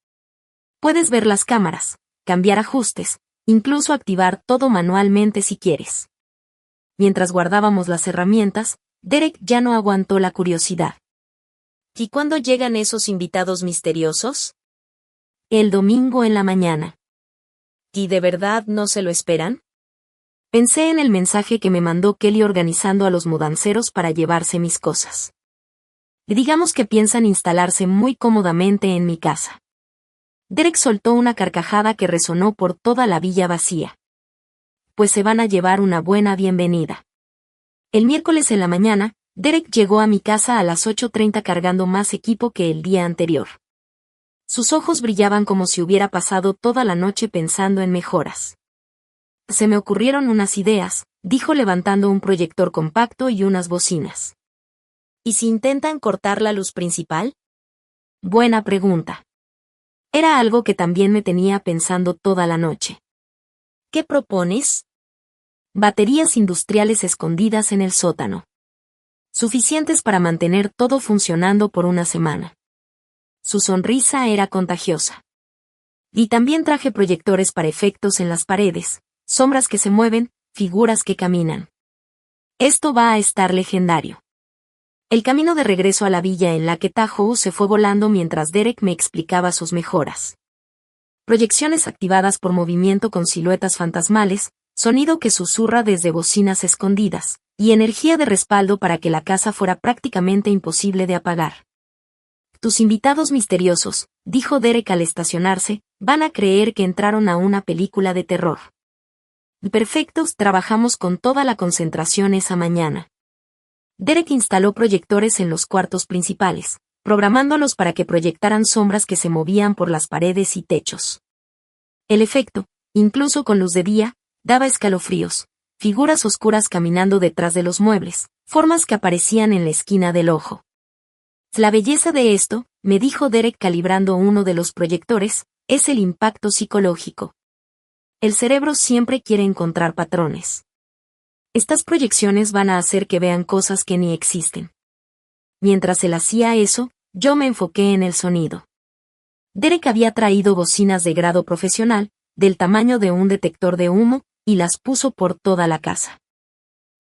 Puedes ver las cámaras, cambiar ajustes, incluso activar todo manualmente si quieres. Mientras guardábamos las herramientas, Derek ya no aguantó la curiosidad. ¿Y cuándo llegan esos invitados misteriosos? El domingo en la mañana. ¿Y de verdad no se lo esperan? Pensé en el mensaje que me mandó Kelly organizando a los mudanceros para llevarse mis cosas. Digamos que piensan instalarse muy cómodamente en mi casa. Derek soltó una carcajada que resonó por toda la villa vacía. Pues se van a llevar una buena bienvenida. El miércoles en la mañana, Derek llegó a mi casa a las 8:30 cargando más equipo que el día anterior. Sus ojos brillaban como si hubiera pasado toda la noche pensando en mejoras. Se me ocurrieron unas ideas, dijo levantando un proyector compacto y unas bocinas. ¿Y si intentan cortar la luz principal? Buena pregunta. Era algo que también me tenía pensando toda la noche. ¿Qué propones? Baterías industriales escondidas en el sótano. Suficientes para mantener todo funcionando por una semana. Su sonrisa era contagiosa. Y también traje proyectores para efectos en las paredes, sombras que se mueven, figuras que caminan. Esto va a estar legendario. El camino de regreso a la villa en Lake Tahoe se fue volando mientras Derek me explicaba sus mejoras. Proyecciones activadas por movimiento con siluetas fantasmales, sonido que susurra desde bocinas escondidas, y energía de respaldo para que la casa fuera prácticamente imposible de apagar. Tus invitados misteriosos, dijo Derek al estacionarse, van a creer que entraron a una película de terror. Perfectos, trabajamos con toda la concentración esa mañana. Derek instaló proyectores en los cuartos principales, programándolos para que proyectaran sombras que se movían por las paredes y techos. El efecto, incluso con luz de día, daba escalofríos, figuras oscuras caminando detrás de los muebles, formas que aparecían en la esquina del ojo. La belleza de esto, me dijo Derek calibrando uno de los proyectores, es el impacto psicológico. El cerebro siempre quiere encontrar patrones. Estas proyecciones van a hacer que vean cosas que ni existen. Mientras él hacía eso, yo me enfoqué en el sonido. Derek había traído bocinas de grado profesional, del tamaño de un detector de humo, y las puso por toda la casa.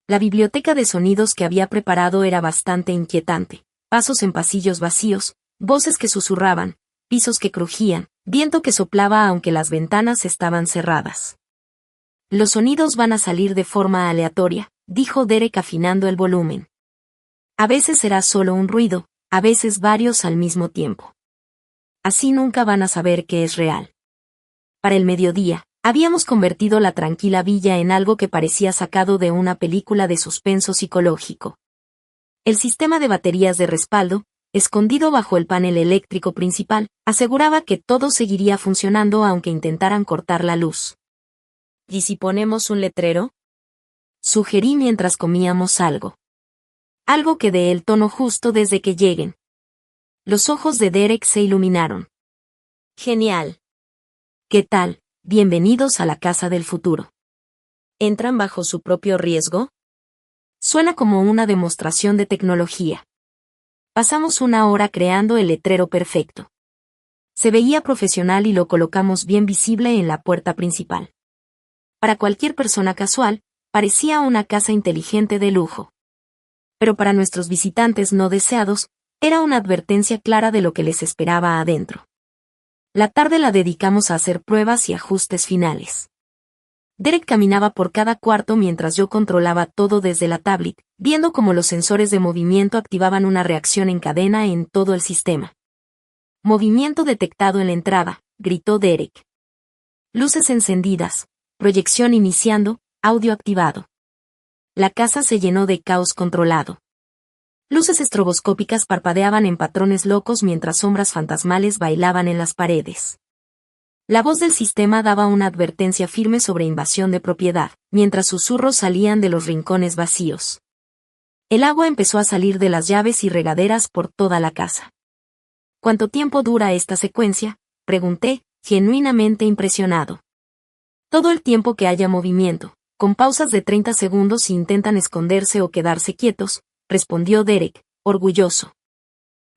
La biblioteca de sonidos que había preparado era bastante inquietante. Pasos en pasillos vacíos, voces que susurraban, pisos que crujían, viento que soplaba aunque las ventanas estaban cerradas. Los sonidos van a salir de forma aleatoria, dijo Derek afinando el volumen. A veces será solo un ruido, a veces varios al mismo tiempo. Así nunca van a saber que es real. Para el mediodía, habíamos convertido la tranquila villa en algo que parecía sacado de una película de suspenso psicológico. El sistema de baterías de respaldo, escondido bajo el panel eléctrico principal, aseguraba que todo seguiría funcionando aunque intentaran cortar la luz. ¿Y si ponemos un letrero? Sugerí mientras comíamos algo. Algo que dé el tono justo desde que lleguen. Los ojos de Derek se iluminaron. Genial. ¿Qué tal? Bienvenidos a la casa del futuro. ¿Entran bajo su propio riesgo? Suena como una demostración de tecnología. Pasamos una hora creando el letrero perfecto. Se veía profesional y lo colocamos bien visible en la puerta principal. Para cualquier persona casual, parecía una casa inteligente de lujo. Pero para nuestros visitantes no deseados, era una advertencia clara de lo que les esperaba adentro. La tarde la dedicamos a hacer pruebas y ajustes finales. Derek caminaba por cada cuarto mientras yo controlaba todo desde la tablet, viendo cómo los sensores de movimiento activaban una reacción en cadena en todo el sistema. Movimiento detectado en la entrada, gritó Derek. Luces encendidas, proyección iniciando, audio activado. La casa se llenó de caos controlado. Luces estroboscópicas parpadeaban en patrones locos mientras sombras fantasmales bailaban en las paredes. La voz del sistema daba una advertencia firme sobre invasión de propiedad, mientras susurros salían de los rincones vacíos. El agua empezó a salir de las llaves y regaderas por toda la casa. ¿Cuánto tiempo dura esta secuencia?, pregunté, genuinamente impresionado. Todo el tiempo que haya movimiento, con pausas de 30 segundos si intentan esconderse o quedarse quietos, respondió Derek, orgulloso.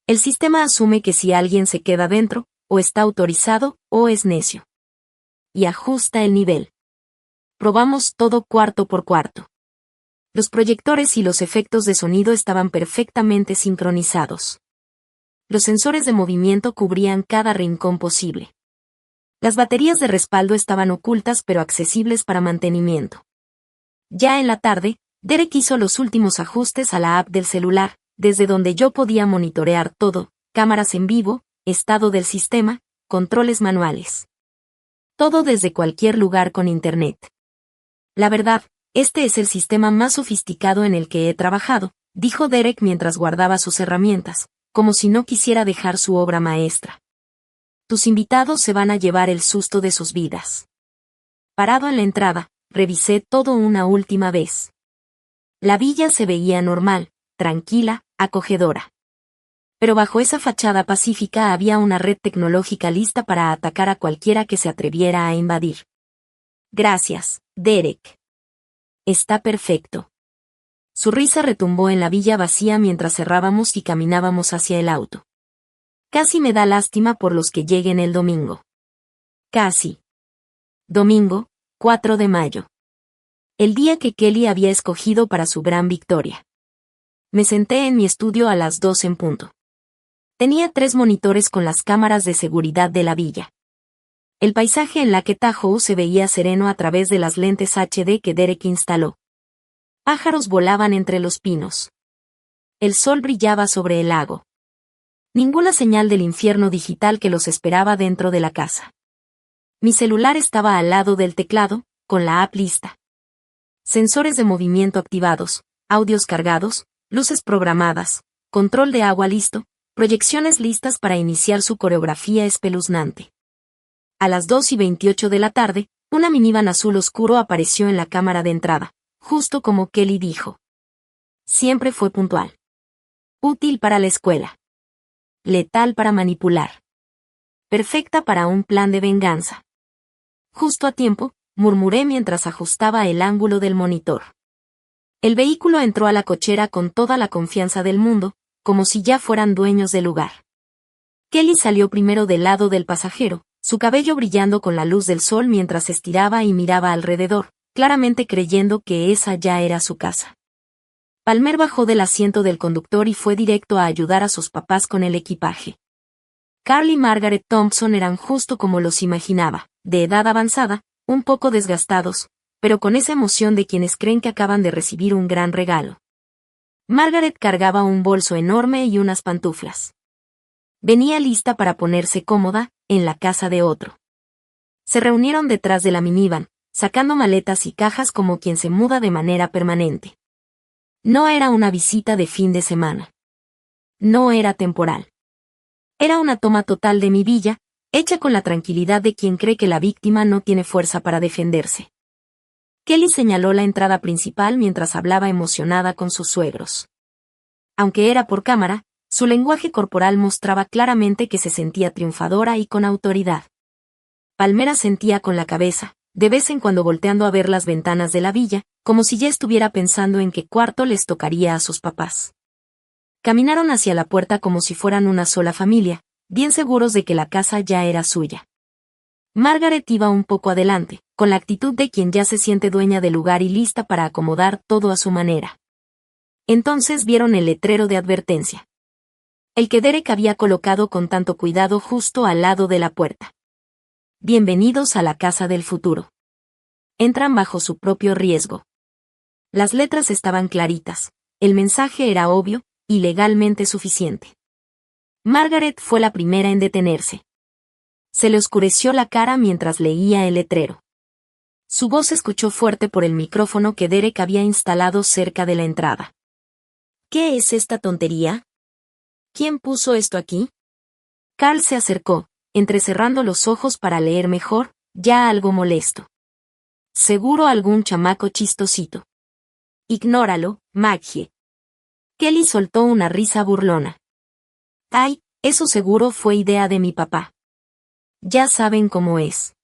El sistema asume que si alguien se queda dentro, o está autorizado, o es necio. Y ajusta el nivel. Probamos todo cuarto por cuarto. Los proyectores y los efectos de sonido estaban perfectamente sincronizados. Los sensores de movimiento cubrían cada rincón posible. Las baterías de respaldo estaban ocultas pero accesibles para mantenimiento. Ya en la tarde, Derek hizo los últimos ajustes a la app del celular, desde donde yo podía monitorear todo, cámaras en vivo, estado del sistema, controles manuales. Todo desde cualquier lugar con internet. La verdad, este es el sistema más sofisticado en el que he trabajado, dijo Derek mientras guardaba sus herramientas, como si no quisiera dejar su obra maestra. Tus invitados se van a llevar el susto de sus vidas. Parado en la entrada, revisé todo una última vez. La villa se veía normal, tranquila, acogedora. Pero bajo esa fachada pacífica había una red tecnológica lista para atacar a cualquiera que se atreviera a invadir. Gracias, Derek. Está perfecto. Su risa retumbó en la villa vacía mientras cerrábamos y caminábamos hacia el auto. Casi me da lástima por los que lleguen el domingo. Casi. Domingo, 4 de mayo. El día que Kelly había escogido para su gran victoria. Me senté en mi estudio a las 2 en punto. Tenía 3 monitores con las cámaras de seguridad de la villa. El paisaje en Lake Tahoe se veía sereno a través de las lentes HD que Derek instaló. Pájaros volaban entre los pinos. El sol brillaba sobre el lago. Ninguna señal del infierno digital que los esperaba dentro de la casa. Mi celular estaba al lado del teclado, con la app lista. Sensores de movimiento activados, audios cargados, luces programadas, control de agua listo, proyecciones listas para iniciar su coreografía espeluznante. A las 2:28 de la tarde, una minivan azul oscuro apareció en la cámara de entrada, justo como Kelly dijo. Siempre fue puntual. Útil para la escuela. Letal para manipular. Perfecta para un plan de venganza. Justo a tiempo, murmuré mientras ajustaba el ángulo del monitor. El vehículo entró a la cochera con toda la confianza del mundo, como si ya fueran dueños del lugar. Kelly salió primero del lado del pasajero, su cabello brillando con la luz del sol mientras estiraba y miraba alrededor, claramente creyendo que esa ya era su casa. Palmer bajó del asiento del conductor y fue directo a ayudar a sus papás con el equipaje. Carl y Margaret Thompson eran justo como los imaginaba, de edad avanzada, un poco desgastados, pero con esa emoción de quienes creen que acaban de recibir un gran regalo. Margaret cargaba un bolso enorme y unas pantuflas. Venía lista para ponerse cómoda, en la casa de otro. Se reunieron detrás de la minivan, sacando maletas y cajas como quien se muda de manera permanente. No era una visita de fin de semana. No era temporal. Era una toma total de mi villa, hecha con la tranquilidad de quien cree que la víctima no tiene fuerza para defenderse. Kelly señaló la entrada principal mientras hablaba emocionada con sus suegros. Aunque era por cámara, su lenguaje corporal mostraba claramente que se sentía triunfadora y con autoridad. Palmer asentía con la cabeza, de vez en cuando volteando a ver las ventanas de la villa, como si ya estuviera pensando en qué cuarto les tocaría a sus papás. Caminaron hacia la puerta como si fueran una sola familia, bien seguros de que la casa ya era suya. Margaret iba un poco adelante, con la actitud de quien ya se siente dueña del lugar y lista para acomodar todo a su manera. Entonces vieron el letrero de advertencia. El que Derek había colocado con tanto cuidado justo al lado de la puerta. Bienvenidos a la casa del futuro. Entran bajo su propio riesgo. Las letras estaban claritas, el mensaje era obvio, y legalmente suficiente. Margaret fue la primera en detenerse. Se le oscureció la cara mientras leía el letrero. Su voz se escuchó fuerte por el micrófono que Derek había instalado cerca de la entrada. ¿Qué es esta tontería? ¿Quién puso esto aquí? Carl se acercó, entrecerrando los ojos para leer mejor, ya algo molesto. Seguro algún chamaco chistosito. Ignóralo, Maggie. Kelly soltó una risa burlona. Ay, eso seguro fue idea de mi papá. Ya saben cómo es.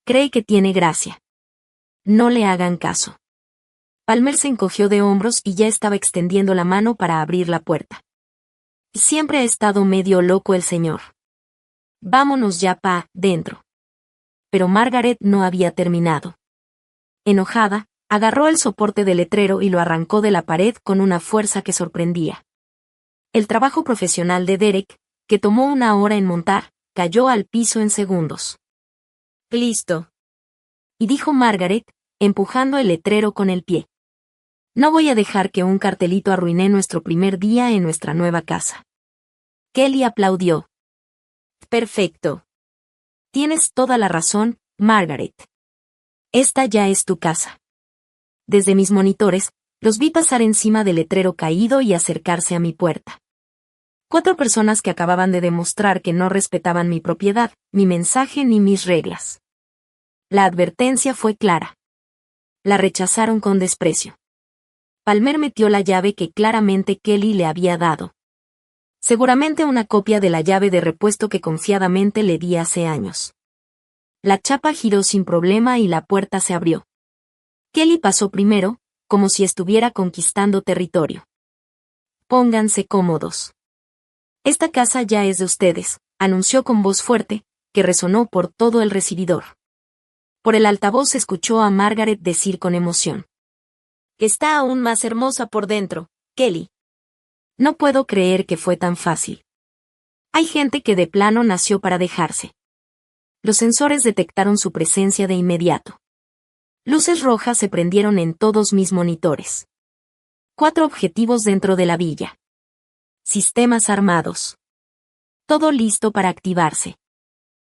Cree que tiene gracia. No le hagan caso. Palmer se encogió de hombros y ya estaba extendiendo la mano para abrir la puerta. Siempre ha estado medio loco el señor. Vámonos ya dentro. Pero Margaret no había terminado. Enojada, agarró el soporte del letrero y lo arrancó de la pared con una fuerza que sorprendía. El trabajo profesional de Derek, que tomó 1 hora en montar, cayó al piso en segundos. Listo. Y dijo Margaret, empujando el letrero con el pie. No voy a dejar que un cartelito arruine nuestro primer día en nuestra nueva casa. Kelly aplaudió. Perfecto. Tienes toda la razón, Margaret. Esta ya es tu casa. Desde mis monitores, los vi pasar encima del letrero caído y acercarse a mi puerta. 4 personas que acababan de demostrar que no respetaban mi propiedad, mi mensaje ni mis reglas. La advertencia fue clara. La rechazaron con desprecio. Palmer metió la llave que claramente Kelly le había dado. Seguramente una copia de la llave de repuesto que confiadamente le di hace años. La chapa giró sin problema y la puerta se abrió. Kelly pasó primero, como si estuviera conquistando territorio. Pónganse cómodos. Esta casa ya es de ustedes, anunció con voz fuerte, que resonó por todo el recibidor. Por el altavoz se escuchó a Margaret decir con emoción. Está aún más hermosa por dentro, Kelly. No puedo creer que fue tan fácil. Hay gente que de plano nació para dejarse. Los sensores detectaron su presencia de inmediato. Luces rojas se prendieron en todos mis monitores. 4 objetivos dentro de la villa. Sistemas armados. Todo listo para activarse.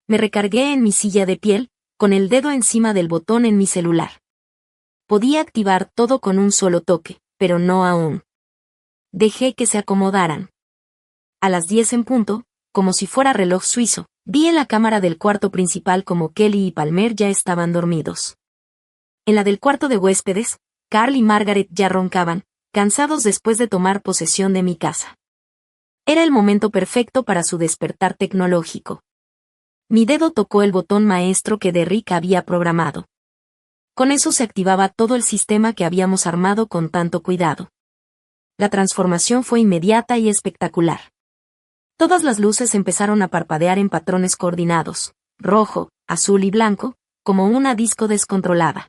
Me recargué en mi silla de piel, con el dedo encima del botón en mi celular. Podía activar todo con un solo toque, pero no aún. Dejé que se acomodaran. A las 10 en punto, como si fuera reloj suizo, vi en la cámara del cuarto principal como Kelly y Palmer ya estaban dormidos. En la del cuarto de huéspedes, Carl y Margaret ya roncaban, cansados después de tomar posesión de mi casa. Era el momento perfecto para su despertar tecnológico. Mi dedo tocó el botón maestro que Derrick había programado. Con eso se activaba todo el sistema que habíamos armado con tanto cuidado. La transformación fue inmediata y espectacular. Todas las luces empezaron a parpadear en patrones coordinados, rojo, azul y blanco, como una disco descontrolada.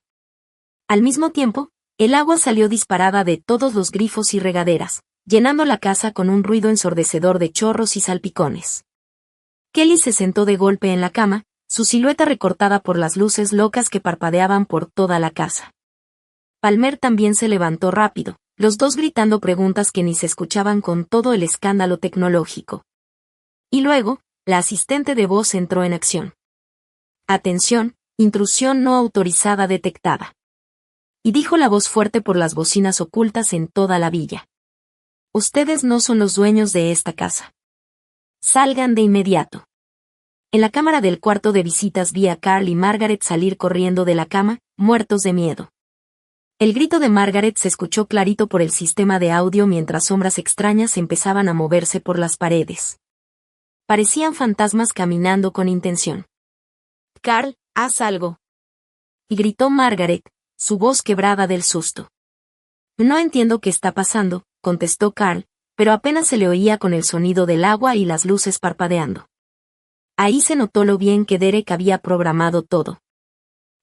Al mismo tiempo, el agua salió disparada de todos los grifos y regaderas, llenando la casa con un ruido ensordecedor de chorros y salpicones. Kelly se sentó de golpe en la cama, su silueta recortada por las luces locas que parpadeaban por toda la casa. Palmer también se levantó rápido, los dos gritando preguntas que ni se escuchaban con todo el escándalo tecnológico. Y luego, la asistente de voz entró en acción. Atención, intrusión no autorizada detectada. Y dijo la voz fuerte por las bocinas ocultas en toda la villa. Ustedes no son los dueños de esta casa. Salgan de inmediato. En la cámara del cuarto de visitas vi a Carl y Margaret salir corriendo de la cama, muertos de miedo. El grito de Margaret se escuchó clarito por el sistema de audio mientras sombras extrañas empezaban a moverse por las paredes. Parecían fantasmas caminando con intención. Carl, haz algo. Y gritó Margaret, su voz quebrada del susto. No entiendo qué está pasando, contestó Carl, pero apenas se le oía con el sonido del agua y las luces parpadeando. Ahí se notó lo bien que Derek había programado todo.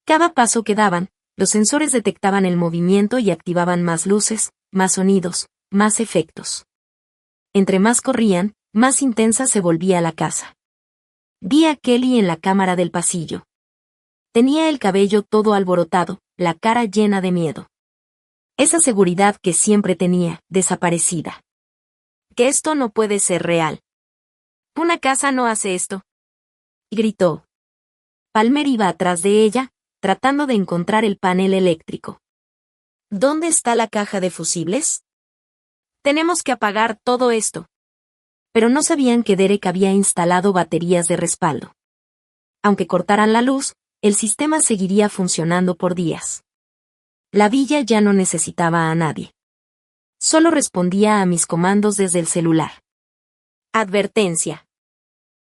Cada paso que daban, los sensores detectaban el movimiento y activaban más luces, más sonidos, más efectos. Entre más corrían, más intensa se volvía la casa. Vi a Kelly en la cámara del pasillo. Tenía el cabello todo alborotado, la cara llena de miedo. Esa seguridad que siempre tenía, desaparecida. Que esto no puede ser real. Una casa no hace esto. Gritó. Palmer iba atrás de ella, tratando de encontrar el panel eléctrico. ¿Dónde está la caja de fusibles? Tenemos que apagar todo esto. Pero no sabían que Derek había instalado baterías de respaldo. Aunque cortaran la luz, el sistema seguiría funcionando por días. La villa ya no necesitaba a nadie. Solo respondía a mis comandos desde el celular. Advertencia.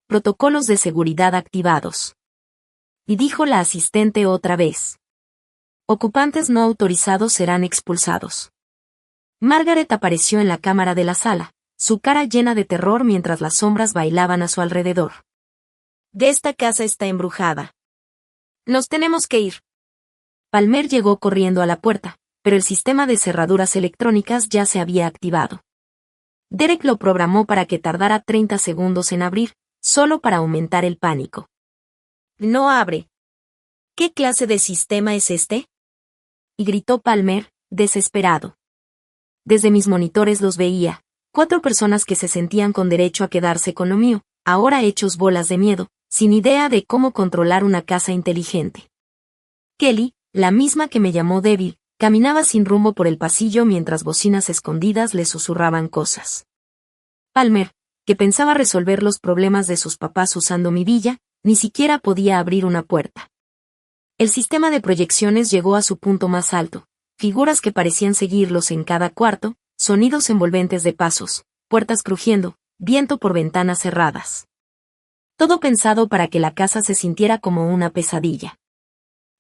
Protocolos de seguridad activados. Y dijo la asistente otra vez. Ocupantes no autorizados serán expulsados. Margaret apareció en la cámara de la sala, su cara llena de terror mientras las sombras bailaban a su alrededor. Esta casa está embrujada. Nos tenemos que ir. Palmer llegó corriendo a la puerta, pero el sistema de cerraduras electrónicas ya se había activado. Derek lo programó para que tardara 30 segundos en abrir, solo para aumentar el pánico. No abre. ¿Qué clase de sistema es este? Y gritó Palmer, desesperado. Desde mis monitores los veía, 4 personas que se sentían con derecho a quedarse con lo mío, ahora hechos bolas de miedo, sin idea de cómo controlar una casa inteligente. Kelly, la misma que me llamó débil, caminaba sin rumbo por el pasillo mientras bocinas escondidas le susurraban cosas. Palmer, que pensaba resolver los problemas de sus papás usando mi villa, ni siquiera podía abrir una puerta. El sistema de proyecciones llegó a su punto más alto, figuras que parecían seguirlos en cada cuarto, sonidos envolventes de pasos, puertas crujiendo, viento por ventanas cerradas. Todo pensado para que la casa se sintiera como una pesadilla.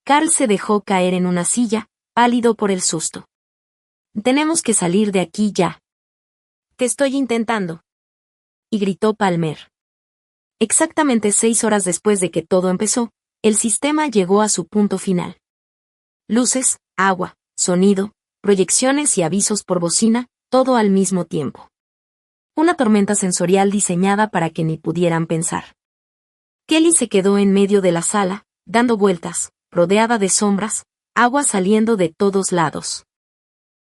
Carl se dejó caer en una silla, pálido por el susto. Tenemos que salir de aquí ya. Te estoy intentando. Y gritó Palmer. Exactamente 6 horas después de que todo empezó, El sistema llegó a su punto final. Luces, agua, sonido, proyecciones y avisos por bocina, todo al mismo tiempo. Una tormenta sensorial diseñada para que ni pudieran pensar. Kelly se quedó en medio de la sala, dando vueltas, rodeada de sombras, agua saliendo de todos lados.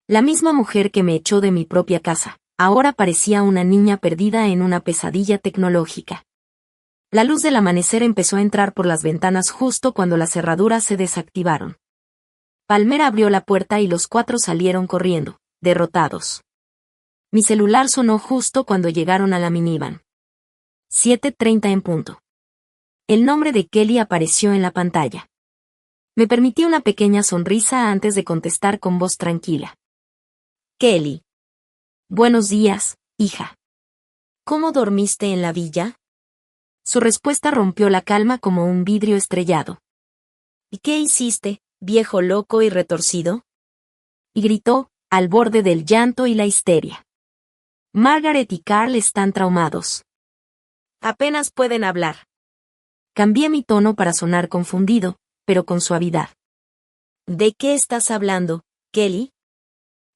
La misma mujer que me echó de mi propia casa, ahora parecía una niña perdida en una pesadilla tecnológica. La luz del amanecer empezó a entrar por las ventanas justo cuando las cerraduras se desactivaron. Palmer abrió la puerta y los 4 salieron corriendo, derrotados. Mi celular sonó justo cuando llegaron a la minivan. 7:30 en punto. El nombre de Kelly apareció en la pantalla. Me permití una pequeña sonrisa antes de contestar con voz tranquila. Kelly. Buenos días, hija. ¿Cómo dormiste en la villa? Su respuesta rompió la calma como un vidrio estrellado. ¿Y qué hiciste, viejo loco y retorcido? Y gritó, al borde del llanto y la histeria. Margaret y Carl están traumados. Apenas pueden hablar. Cambié mi tono para sonar confundido, pero con suavidad. ¿De qué estás hablando, Kelly?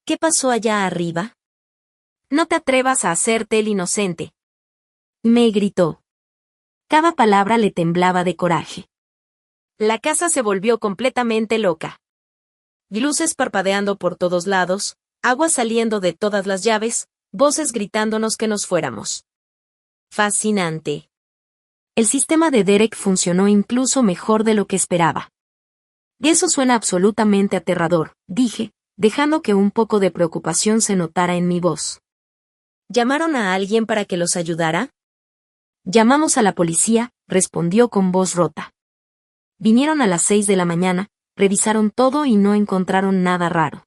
¿Qué pasó allá arriba? No te atrevas a hacerte el inocente. Me gritó. Cada palabra le temblaba de coraje. La casa se volvió completamente loca. Luces parpadeando por todos lados, agua saliendo de todas las llaves, voces gritándonos que nos fuéramos. Fascinante. El sistema de Derek funcionó incluso mejor de lo que esperaba. Y eso suena absolutamente aterrador, dije, dejando que un poco de preocupación se notara en mi voz. ¿Llamaron a alguien para que los ayudara? Llamamos a la policía, respondió con voz rota. Vinieron a las 6 de la mañana, revisaron todo y no encontraron nada raro.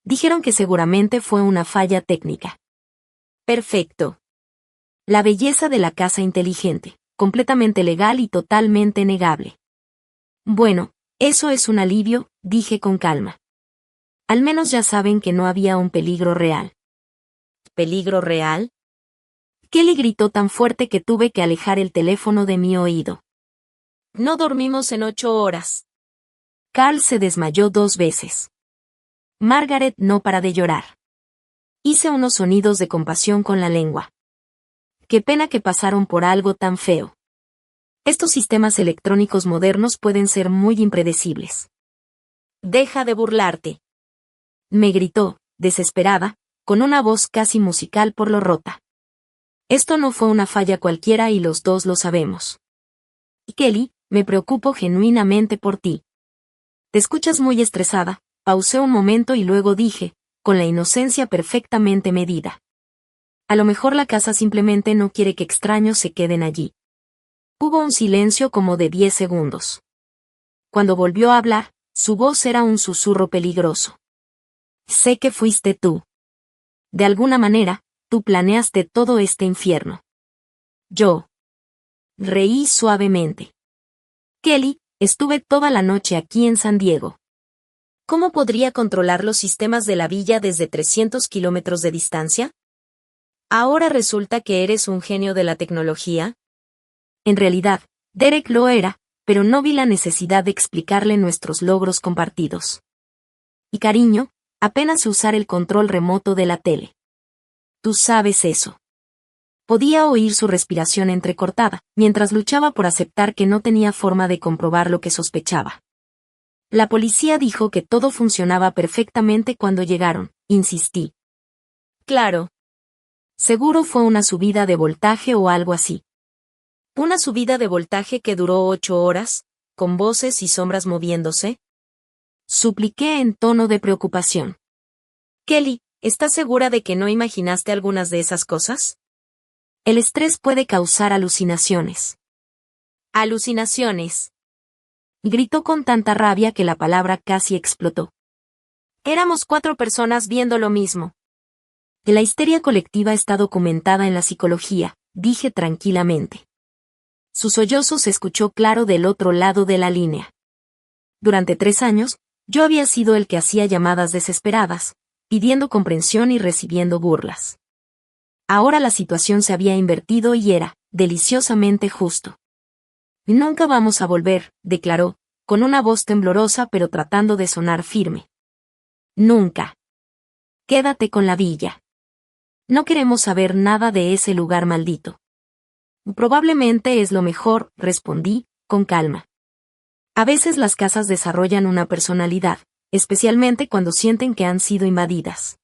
Dijeron que seguramente fue una falla técnica. Perfecto. La belleza de la casa inteligente, completamente legal y totalmente negable. Bueno, eso es un alivio, dije con calma. Al menos ya saben que no había un peligro real. ¿Peligro real? Kelly gritó tan fuerte que tuve que alejar el teléfono de mi oído. No dormimos en 8 horas. Carl se desmayó 2 veces. Margaret no para de llorar. Hice unos sonidos de compasión con la lengua. Qué pena que pasaron por algo tan feo. Estos sistemas electrónicos modernos pueden ser muy impredecibles. Deja de burlarte. Me gritó, desesperada, con una voz casi musical por lo rota. Esto no fue una falla cualquiera y los 2 lo sabemos. Kelly, me preocupo genuinamente por ti. Te escuchas muy estresada, pausé un momento y luego dije, con la inocencia perfectamente medida. A lo mejor la casa simplemente no quiere que extraños se queden allí. Hubo un silencio como de 10 segundos. Cuando volvió a hablar, su voz era un susurro peligroso. Sé que fuiste tú. De alguna manera, tú planeaste todo este infierno. Yo. Reí suavemente. Kelly, estuve toda la noche aquí en San Diego. ¿Cómo podría controlar los sistemas de la villa desde 300 kilómetros de distancia? ¿Ahora resulta que eres un genio de la tecnología? En realidad, Derek lo era, pero no vi la necesidad de explicarle nuestros logros compartidos. Y cariño, apenas sé usar el control remoto de la tele. Tú sabes eso. Podía oír su respiración entrecortada, mientras luchaba por aceptar que no tenía forma de comprobar lo que sospechaba. La policía dijo que todo funcionaba perfectamente cuando llegaron, insistí. Claro. Seguro fue una subida de voltaje o algo así. ¿Una subida de voltaje que duró 8 horas, con voces y sombras moviéndose? Supliqué en tono de preocupación. Kelly, ¿estás segura de que no imaginaste algunas de esas cosas? El estrés puede causar alucinaciones. Alucinaciones. Gritó con tanta rabia que la palabra casi explotó. Éramos 4 personas viendo lo mismo. La histeria colectiva está documentada en la psicología, dije tranquilamente. Su sollozo se escuchó claro del otro lado de la línea. Durante 3 años, yo había sido el que hacía llamadas desesperadas, pidiendo comprensión y recibiendo burlas. Ahora la situación se había invertido y era, deliciosamente justo. Nunca vamos a volver, declaró, con una voz temblorosa pero tratando de sonar firme. Nunca. Quédate con la villa. No queremos saber nada de ese lugar maldito. Probablemente es lo mejor, respondí, con calma. A veces las casas desarrollan una personalidad, especialmente cuando sienten que han sido invadidas.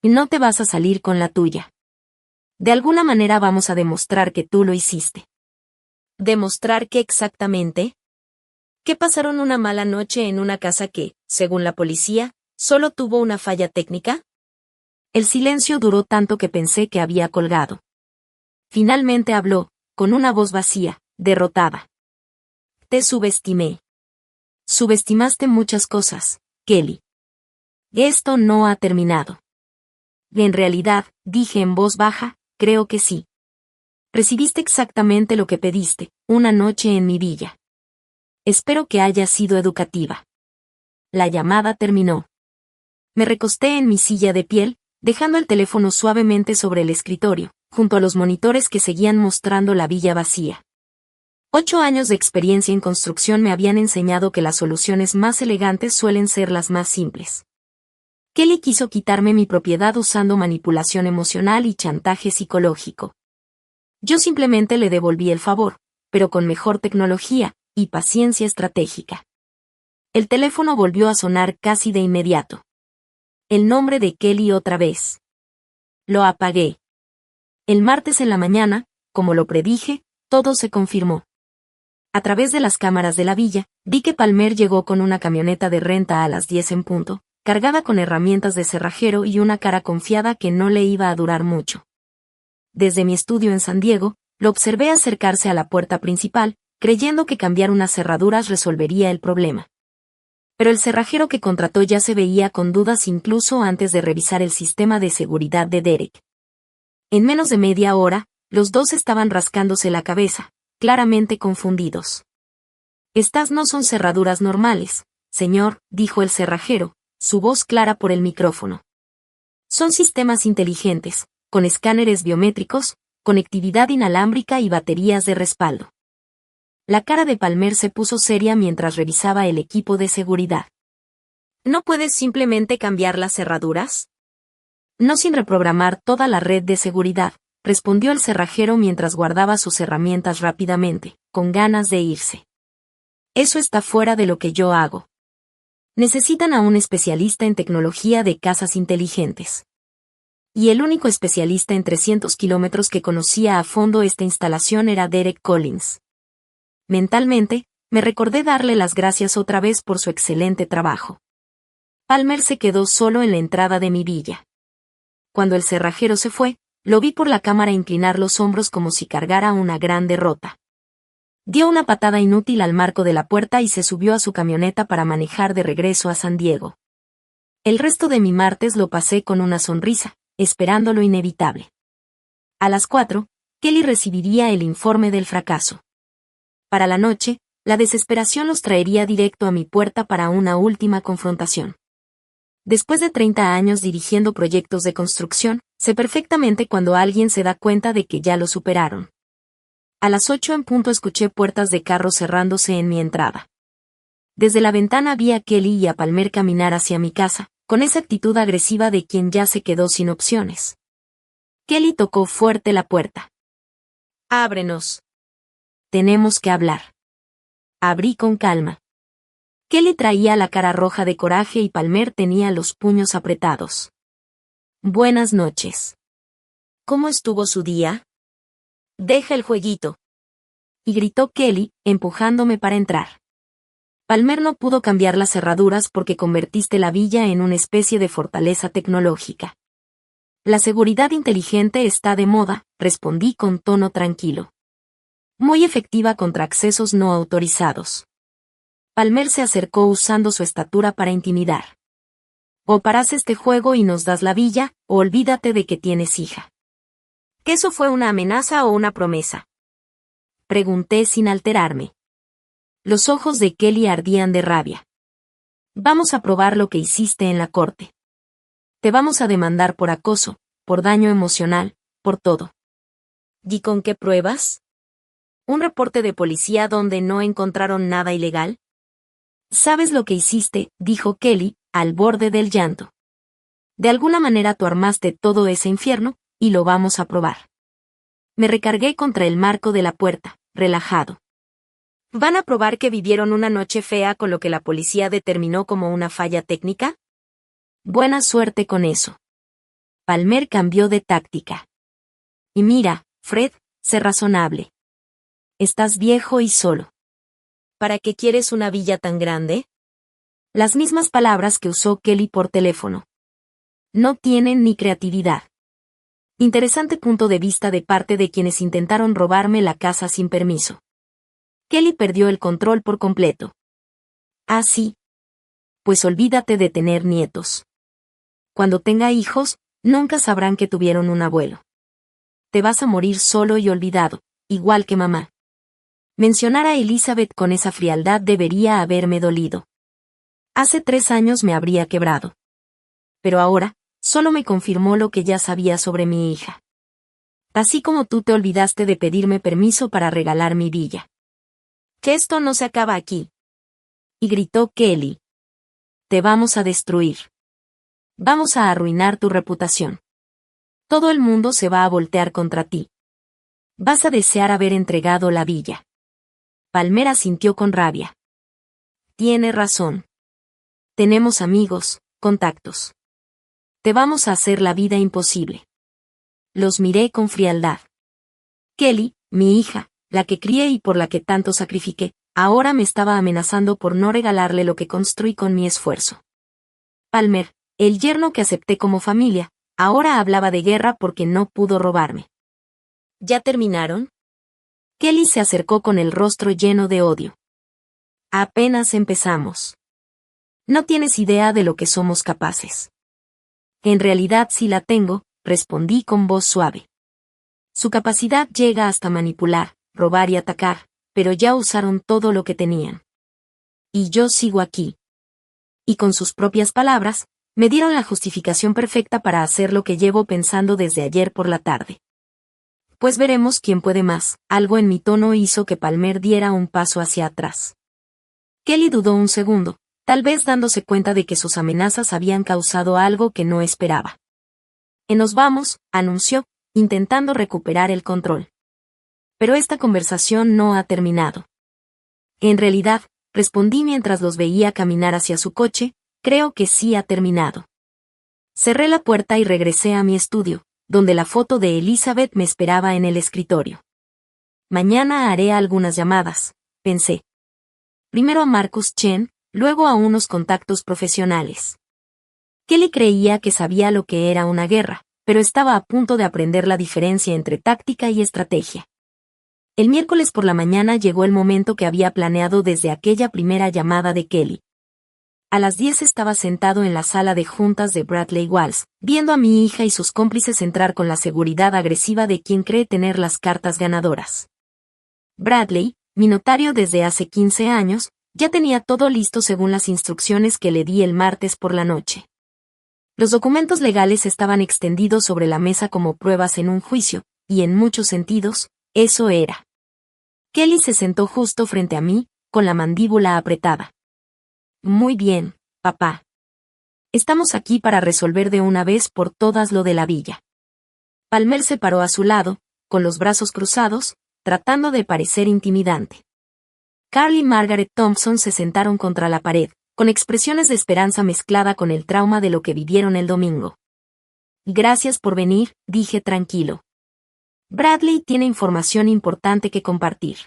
Y no te vas a salir con la tuya. De alguna manera vamos a demostrar que tú lo hiciste. ¿Demostrar qué exactamente? ¿Que pasaron una mala noche en una casa que, según la policía, solo tuvo una falla técnica? El silencio duró tanto que pensé que había colgado. Finalmente habló, con una voz vacía, derrotada. Te subestimé. Subestimaste muchas cosas, Kelly. Esto no ha terminado. En realidad, dije en voz baja, creo que sí. Recibiste exactamente lo que pediste, una noche en mi villa. Espero que haya sido educativa. La llamada terminó. Me recosté en mi silla de piel, dejando el teléfono suavemente sobre el escritorio, junto a los monitores que seguían mostrando la villa vacía. 8 años de experiencia en construcción me habían enseñado que las soluciones más elegantes suelen ser las más simples. Kelly quiso quitarme mi propiedad usando manipulación emocional y chantaje psicológico. Yo simplemente le devolví el favor, pero con mejor tecnología y paciencia estratégica. El teléfono volvió a sonar casi de inmediato. El nombre de Kelly otra vez. Lo apagué. El martes en la mañana, como lo predije, todo se confirmó. A través de las cámaras de la villa, vi que Palmer llegó con una camioneta de renta a las 10 en punto, cargada con herramientas de cerrajero y una cara confiada que no le iba a durar mucho. Desde mi estudio en San Diego, lo observé acercarse a la puerta principal, creyendo que cambiar unas cerraduras resolvería el problema. Pero el cerrajero que contrató ya se veía con dudas incluso antes de revisar el sistema de seguridad de Derek. En menos de media hora, los dos estaban rascándose la cabeza, claramente confundidos. Estas no son cerraduras normales, señor, dijo el cerrajero, su voz clara por el micrófono. Son sistemas inteligentes, con escáneres biométricos, conectividad inalámbrica y baterías de respaldo. La cara de Palmer se puso seria mientras revisaba el equipo de seguridad. ¿No puedes simplemente cambiar las cerraduras? No sin reprogramar toda la red de seguridad, respondió el cerrajero mientras guardaba sus herramientas rápidamente, con ganas de irse. Eso está fuera de lo que yo hago. Necesitan a un especialista en tecnología de casas inteligentes. Y el único especialista en 300 kilómetros que conocía a fondo esta instalación era Derek Collins. Mentalmente, me recordé darle las gracias otra vez por su excelente trabajo. Palmer se quedó solo en la entrada de mi villa. Cuando el cerrajero se fue, lo vi por la cámara inclinar los hombros como si cargara una gran derrota. Dio una patada inútil al marco de la puerta y se subió a su camioneta para manejar de regreso a San Diego. El resto de mi martes lo pasé con una sonrisa, esperando lo inevitable. A las 4, Kelly recibiría el informe del fracaso. Para la noche, la desesperación los traería directo a mi puerta para una última confrontación. Después de 30 años dirigiendo proyectos de construcción, sé perfectamente cuando alguien se da cuenta de que ya lo superaron. A las 8 en punto escuché puertas de carro cerrándose en mi entrada. Desde la ventana vi a Kelly y a Palmer caminar hacia mi casa, con esa actitud agresiva de quien ya se quedó sin opciones. Kelly tocó fuerte la puerta. «Ábrenos. Tenemos que hablar». Abrí con calma. Kelly traía la cara roja de coraje y Palmer tenía los puños apretados. «Buenas noches. ¿Cómo estuvo su día?» «Deja el jueguito», y gritó Kelly, empujándome para entrar. Palmer no pudo cambiar las cerraduras porque convertiste la villa en una especie de fortaleza tecnológica. La seguridad inteligente está de moda, respondí con tono tranquilo. Muy efectiva contra accesos no autorizados. Palmer se acercó usando su estatura para intimidar. O paras este juego y nos das la villa, o olvídate de que tienes hija. ¿Que eso fue una amenaza o una promesa?, pregunté sin alterarme. Los ojos de Kelly ardían de rabia. Vamos a probar lo que hiciste en la corte. Te vamos a demandar por acoso, por daño emocional, por todo. ¿Y con qué pruebas? ¿Un reporte de policía donde no encontraron nada ilegal? ¿Sabes lo que hiciste?, dijo Kelly, al borde del llanto. De alguna manera tú armaste todo ese infierno, y lo vamos a probar. Me recargué contra el marco de la puerta, relajado. ¿Van a probar que vivieron una noche fea con lo que la policía determinó como una falla técnica? Buena suerte con eso. Palmer cambió de táctica. Y mira, Fred, sé razonable. Estás viejo y solo. ¿Para qué quieres una villa tan grande? Las mismas palabras que usó Kelly por teléfono. No tienen ni creatividad. Interesante punto de vista de parte de quienes intentaron robarme la casa sin permiso. Kelly perdió el control por completo. Ah, sí. Pues olvídate de tener nietos. Cuando tenga hijos, nunca sabrán que tuvieron un abuelo. Te vas a morir solo y olvidado, igual que mamá. Mencionar a Elizabeth con esa frialdad debería haberme dolido. Hace 3 años me habría quebrado. Pero ahora, solo me confirmó lo que ya sabía sobre mi hija. Así como tú te olvidaste de pedirme permiso para regalar mi villa. Que esto no se acaba aquí. Y gritó Kelly. Te vamos a destruir. Vamos a arruinar tu reputación. Todo el mundo se va a voltear contra ti. Vas a desear haber entregado la villa. Palmer asintió con rabia. Tiene razón. Tenemos amigos, contactos. Te vamos a hacer la vida imposible. Los miré con frialdad. Kelly, mi hija, la que crié y por la que tanto sacrifiqué, ahora me estaba amenazando por no regalarle lo que construí con mi esfuerzo. Palmer, el yerno que acepté como familia, ahora hablaba de guerra porque no pudo robarme. ¿Ya terminaron? Kelly se acercó con el rostro lleno de odio. Apenas empezamos. No tienes idea de lo que somos capaces. En realidad sí la tengo, respondí con voz suave. Su capacidad llega hasta manipular, robar y atacar, pero ya usaron todo lo que tenían. Y yo sigo aquí. Y con sus propias palabras, me dieron la justificación perfecta para hacer lo que llevo pensando desde ayer por la tarde. Pues veremos quién puede más. Algo en mi tono hizo que Palmer diera un paso hacia atrás. Kelly dudó un segundo, tal vez dándose cuenta de que sus amenazas habían causado algo que no esperaba. Nos vamos, anunció, intentando recuperar el control. Pero esta conversación no ha terminado. En realidad, respondí mientras los veía caminar hacia su coche, creo que sí ha terminado. Cerré la puerta y regresé a mi estudio, donde la foto de Elizabeth me esperaba en el escritorio. Mañana haré algunas llamadas, pensé. Primero a Marcus Chen, luego a unos contactos profesionales. Kelly creía que sabía lo que era una guerra, pero estaba a punto de aprender la diferencia entre táctica y estrategia. El miércoles por la mañana llegó el momento que había planeado desde aquella primera llamada de Kelly. A las 10 estaba sentado en la sala de juntas de Bradley Walls, viendo a mi hija y sus cómplices entrar con la seguridad agresiva de quien cree tener las cartas ganadoras. Bradley, mi notario desde hace 15 años, ya tenía todo listo según las instrucciones que le di el martes por la noche. Los documentos legales estaban extendidos sobre la mesa como pruebas en un juicio, y en muchos sentidos, eso era. Kelly se sentó justo frente a mí, con la mandíbula apretada. Muy bien, papá. Estamos aquí para resolver de una vez por todas lo de la villa. Palmer se paró a su lado, con los brazos cruzados, tratando de parecer intimidante. Carl y Margaret Thompson se sentaron contra la pared, con expresiones de esperanza mezclada con el trauma de lo que vivieron el domingo. Gracias por venir, dije tranquilo. Bradley tiene información importante que compartir.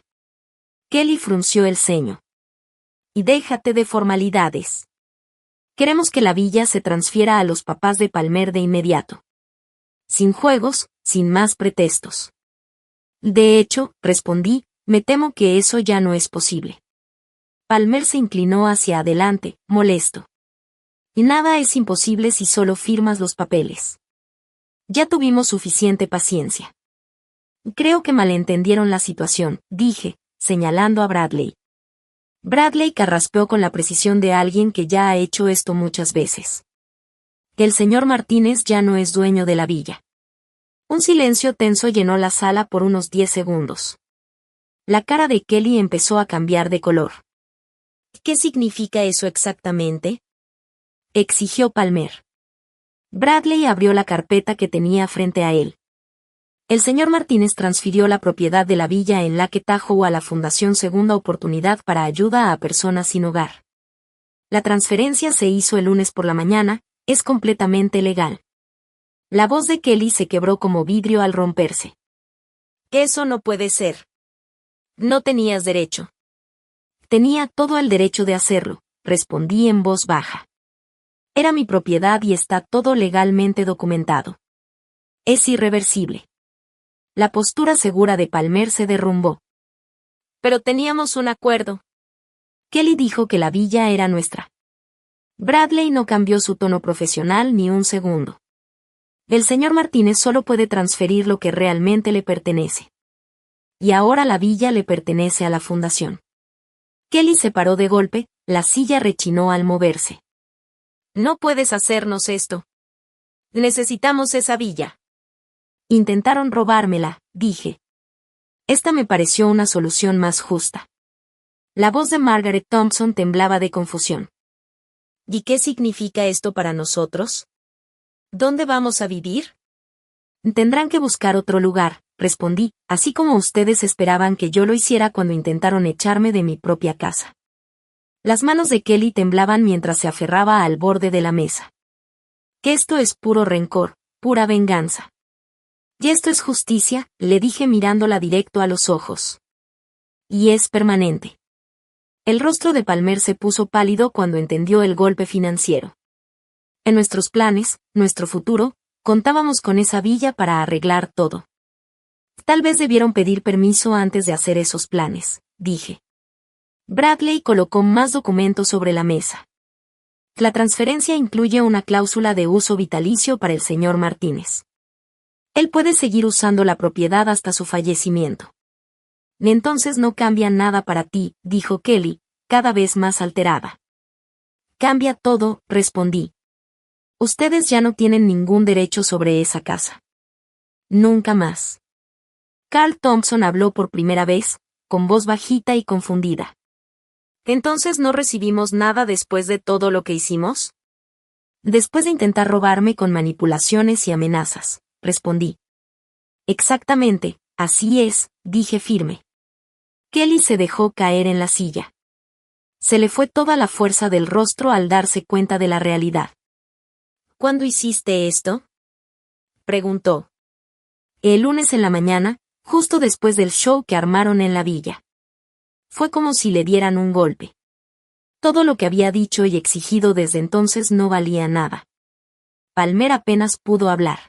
Kelly frunció el ceño. Y déjate de formalidades. Queremos que la villa se transfiera a los papás de Palmer de inmediato. Sin juegos, sin más pretextos. De hecho, respondí, me temo que eso ya no es posible. Palmer se inclinó hacia adelante, molesto. Y nada es imposible si solo firmas los papeles. Ya tuvimos suficiente paciencia. Creo que malentendieron la situación, dije, señalando a Bradley. Bradley carraspeó con la precisión de alguien que ya ha hecho esto muchas veces. El señor Martínez ya no es dueño de la villa. Un silencio tenso llenó la sala por unos 10 segundos. La cara de Kelly empezó a cambiar de color. ¿Qué significa eso exactamente?, exigió Palmer. Bradley abrió la carpeta que tenía frente a él. El señor Martínez transfirió la propiedad de la villa en Lake Tahoe a la Fundación Segunda Oportunidad para Ayuda a Personas Sin Hogar. La transferencia se hizo el lunes por la mañana, es completamente legal. La voz de Kelly se quebró como vidrio al romperse. Eso no puede ser. No tenías derecho. Tenía todo el derecho de hacerlo, respondí en voz baja. Era mi propiedad y está todo legalmente documentado. Es irreversible. La postura segura de Palmer se derrumbó. Pero teníamos un acuerdo. Kelly dijo que la villa era nuestra. Bradley no cambió su tono profesional ni un segundo. El señor Martínez solo puede transferir lo que realmente le pertenece. Y ahora la villa le pertenece a la fundación. Kelly se paró de golpe, la silla rechinó al moverse. No puedes hacernos esto. Necesitamos esa villa. Intentaron robármela, dije. Esta me pareció una solución más justa. La voz de Margaret Thompson temblaba de confusión. ¿Y qué significa esto para nosotros? ¿Dónde vamos a vivir? Tendrán que buscar otro lugar, respondí, así como ustedes esperaban que yo lo hiciera cuando intentaron echarme de mi propia casa. Las manos de Kelly temblaban mientras se aferraba al borde de la mesa. Que esto es puro rencor, pura venganza. Y esto es justicia, le dije mirándola directo a los ojos. Y es permanente. El rostro de Palmer se puso pálido cuando entendió el golpe financiero. En nuestros planes, nuestro futuro, contábamos con esa villa para arreglar todo. Tal vez debieron pedir permiso antes de hacer esos planes, dije. Bradley colocó más documentos sobre la mesa. La transferencia incluye una cláusula de uso vitalicio para el señor Martínez. Él puede seguir usando la propiedad hasta su fallecimiento. Entonces no cambia nada para ti, dijo Kelly, cada vez más alterada. Cambia todo, respondí. Ustedes ya no tienen ningún derecho sobre esa casa. Nunca más. Carl Thompson habló por primera vez, con voz bajita y confundida. ¿Entonces no recibimos nada después de todo lo que hicimos? Después de intentar robarme con manipulaciones y amenazas, respondí. Exactamente, así es, dije firme. Kelly se dejó caer en la silla. Se le fue toda la fuerza del rostro al darse cuenta de la realidad. ¿Cuándo hiciste esto?, preguntó. El lunes en la mañana, justo después del show que armaron en la villa. Fue como si le dieran un golpe. Todo lo que había dicho y exigido desde entonces no valía nada. Palmer apenas pudo hablar.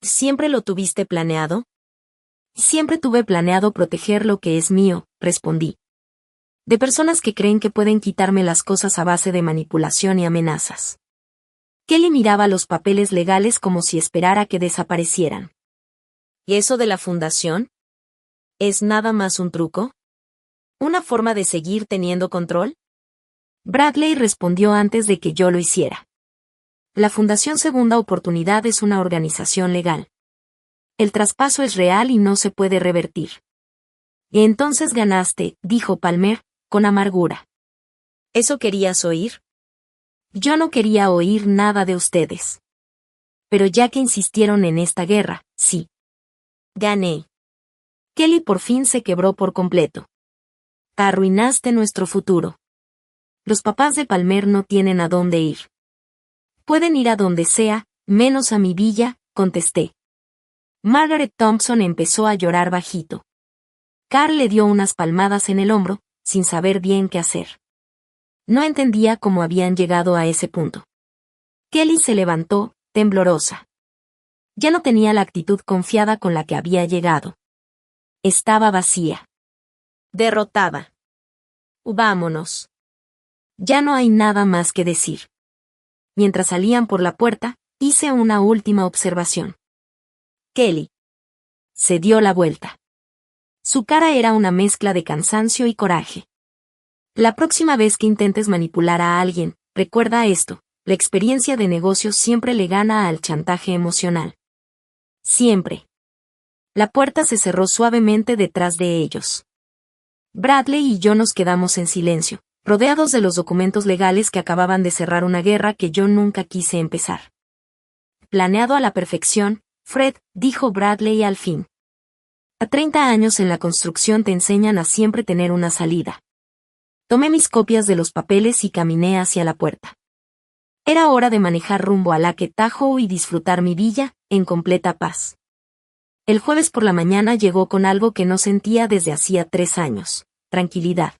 ¿Siempre lo tuviste planeado? Siempre tuve planeado proteger lo que es mío, respondí. De personas que creen que pueden quitarme las cosas a base de manipulación y amenazas. Kelly miraba los papeles legales como si esperara que desaparecieran. ¿Y eso de la fundación? ¿Es nada más un truco? ¿Una forma de seguir teniendo control? Bradley respondió antes de que yo lo hiciera. La Fundación Segunda Oportunidad es una organización legal. El traspaso es real y no se puede revertir. Y entonces ganaste, dijo Palmer, con amargura. ¿Eso querías oír? Yo no quería oír nada de ustedes. Pero ya que insistieron en esta guerra, sí. Gané. Kelly por fin se quebró por completo. Arruinaste nuestro futuro. Los papás de Palmer no tienen a dónde ir. Pueden ir a donde sea, menos a mi villa, contesté. Margaret Thompson empezó a llorar bajito. Carl le dio unas palmadas en el hombro, sin saber bien qué hacer. No entendía cómo habían llegado a ese punto. Kelly se levantó, temblorosa. Ya no tenía la actitud confiada con la que había llegado. Estaba vacía. Derrotada. Vámonos. Ya no hay nada más que decir. Mientras salían por la puerta, hice una última observación. Kelly. Se dio la vuelta. Su cara era una mezcla de cansancio y coraje. La próxima vez que intentes manipular a alguien, recuerda esto, la experiencia de negocios siempre le gana al chantaje emocional. Siempre. La puerta se cerró suavemente detrás de ellos. Bradley y yo nos quedamos en silencio, rodeados de los documentos legales que acababan de cerrar una guerra que yo nunca quise empezar. Planeado a la perfección, Fred, dijo Bradley al fin. A 30 años en la construcción te enseñan a siempre tener una salida. Tomé mis copias de los papeles y caminé hacia la puerta. Era hora de manejar rumbo a Lake Tahoe y disfrutar mi villa, en completa paz. El jueves por la mañana llegó con algo que no sentía desde hacía 3 años, tranquilidad.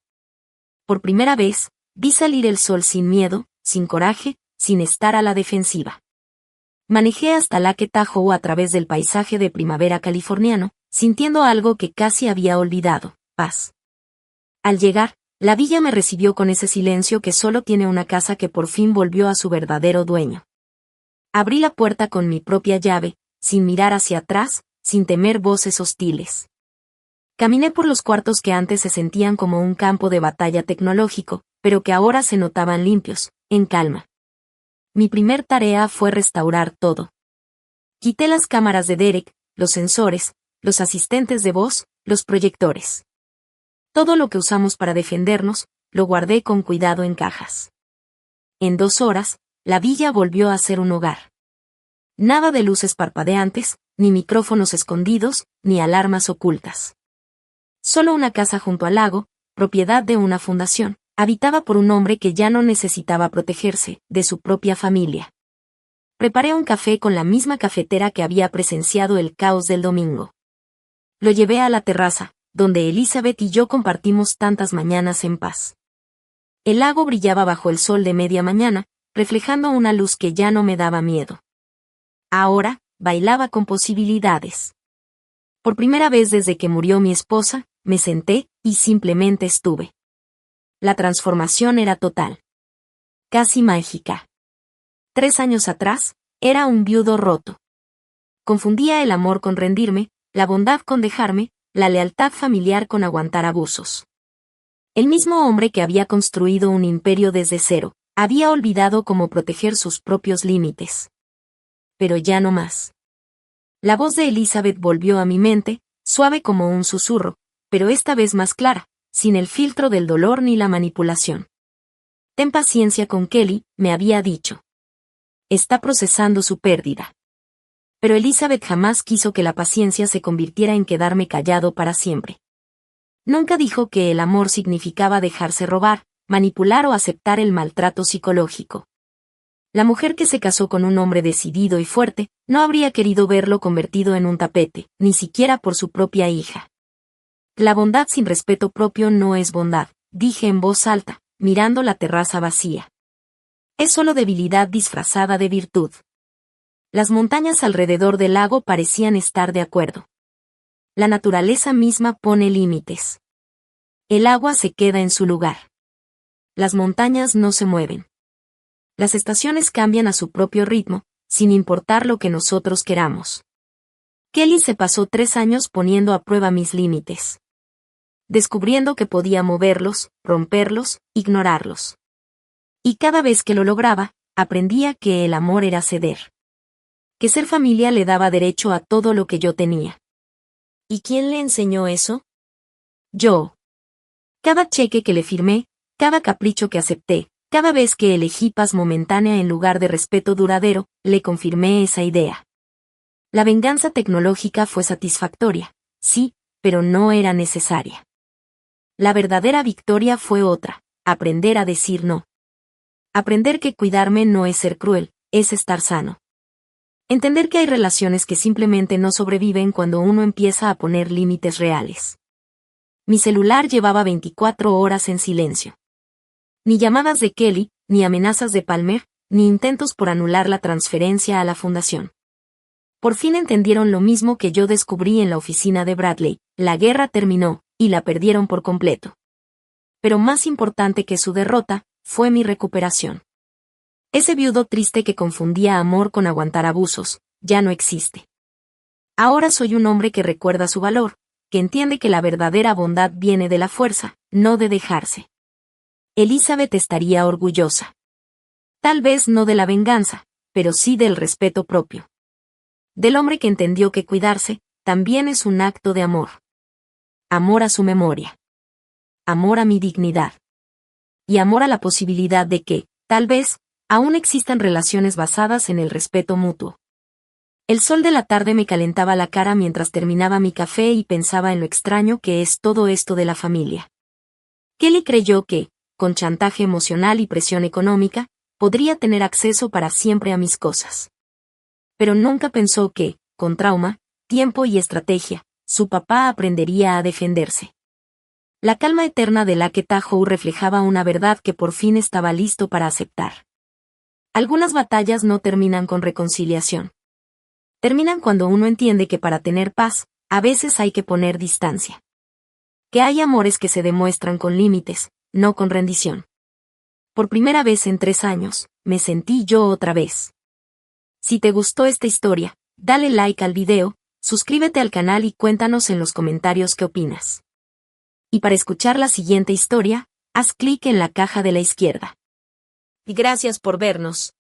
Por primera vez, vi salir el sol sin miedo, sin coraje, sin estar a la defensiva. Manejé hasta Lake Tahoe a través del paisaje de primavera californiano, sintiendo algo que casi había olvidado, paz. Al llegar, la villa me recibió con ese silencio que solo tiene una casa que por fin volvió a su verdadero dueño. Abrí la puerta con mi propia llave, sin mirar hacia atrás, sin temer voces hostiles. Caminé por los cuartos que antes se sentían como un campo de batalla tecnológico, pero que ahora se notaban limpios, en calma. Mi primer tarea fue restaurar todo. Quité las cámaras de Derek, los sensores, los asistentes de voz, los proyectores. Todo lo que usamos para defendernos, lo guardé con cuidado en cajas. En 2 horas, la villa volvió a ser un hogar. Nada de luces parpadeantes, ni micrófonos escondidos, ni alarmas ocultas. Solo una casa junto al lago, propiedad de una fundación, habitada por un hombre que ya no necesitaba protegerse, de su propia familia. Preparé un café con la misma cafetera que había presenciado el caos del domingo. Lo llevé a la terraza, donde Elizabeth y yo compartimos tantas mañanas en paz. El lago brillaba bajo el sol de media mañana, reflejando una luz que ya no me daba miedo. Ahora, bailaba con posibilidades. Por primera vez desde que murió mi esposa, me senté, y simplemente estuve. La transformación era total. Casi mágica. 3 años atrás, era un viudo roto. Confundía el amor con rendirme, la bondad con dejarme, la lealtad familiar con aguantar abusos. El mismo hombre que había construido un imperio desde cero, había olvidado cómo proteger sus propios límites. Pero ya no más. La voz de Elizabeth volvió a mi mente, suave como un susurro, pero esta vez más clara, sin el filtro del dolor ni la manipulación. Ten paciencia con Kelly, me había dicho. Está procesando su pérdida. Pero Elizabeth jamás quiso que la paciencia se convirtiera en quedarme callado para siempre. Nunca dijo que el amor significaba dejarse robar, manipular o aceptar el maltrato psicológico. La mujer que se casó con un hombre decidido y fuerte, no habría querido verlo convertido en un tapete, ni siquiera por su propia hija. La bondad sin respeto propio no es bondad, dije en voz alta, mirando la terraza vacía. Es solo debilidad disfrazada de virtud. Las montañas alrededor del lago parecían estar de acuerdo. La naturaleza misma pone límites. El agua se queda en su lugar. Las montañas no se mueven. Las estaciones cambian a su propio ritmo, sin importar lo que nosotros queramos. Kelly se pasó 3 años poniendo a prueba mis límites. Descubriendo que podía moverlos, romperlos, ignorarlos. Y cada vez que lo lograba, aprendía que el amor era ceder. Que ser familia le daba derecho a todo lo que yo tenía. ¿Y quién le enseñó eso? Yo. Cada cheque que le firmé, cada capricho que acepté, cada vez que elegí paz momentánea en lugar de respeto duradero, le confirmé esa idea. La venganza tecnológica fue satisfactoria, sí, pero no era necesaria. La verdadera victoria fue otra, aprender a decir no. Aprender que cuidarme no es ser cruel, es estar sano. Entender que hay relaciones que simplemente no sobreviven cuando uno empieza a poner límites reales. Mi celular llevaba 24 horas en silencio. Ni llamadas de Kelly, ni amenazas de Palmer, ni intentos por anular la transferencia a la fundación. Por fin entendieron lo mismo que yo descubrí en la oficina de Bradley, la guerra terminó, y la perdieron por completo. Pero más importante que su derrota, fue mi recuperación. Ese viudo triste que confundía amor con aguantar abusos, ya no existe. Ahora soy un hombre que recuerda su valor, que entiende que la verdadera bondad viene de la fuerza, no de dejarse. Elizabeth estaría orgullosa. Tal vez no de la venganza, pero sí del respeto propio. Del hombre que entendió que cuidarse, también es un acto de amor. Amor a su memoria. amor a mi dignidad. Y amor a la posibilidad de que, tal vez, aún existan relaciones basadas en el respeto mutuo. El sol de la tarde me calentaba la cara mientras terminaba mi café y pensaba en lo extraño que es todo esto de la familia. Kelly creyó que, con chantaje emocional y presión económica, podría tener acceso para siempre a mis cosas. Pero nunca pensó que, con trauma, tiempo y estrategia, su papá aprendería a defenderse. La calma eterna de Lake Tahoe reflejaba una verdad que por fin estaba listo para aceptar. Algunas batallas no terminan con reconciliación. Terminan cuando uno entiende que para tener paz, a veces hay que poner distancia. Que hay amores que se demuestran con límites, no con rendición. Por primera vez en 3 años, me sentí yo otra vez. Si te gustó esta historia, dale like al video, suscríbete al canal y cuéntanos en los comentarios qué opinas. Y para escuchar la siguiente historia, haz clic en la caja de la izquierda. Y gracias por vernos.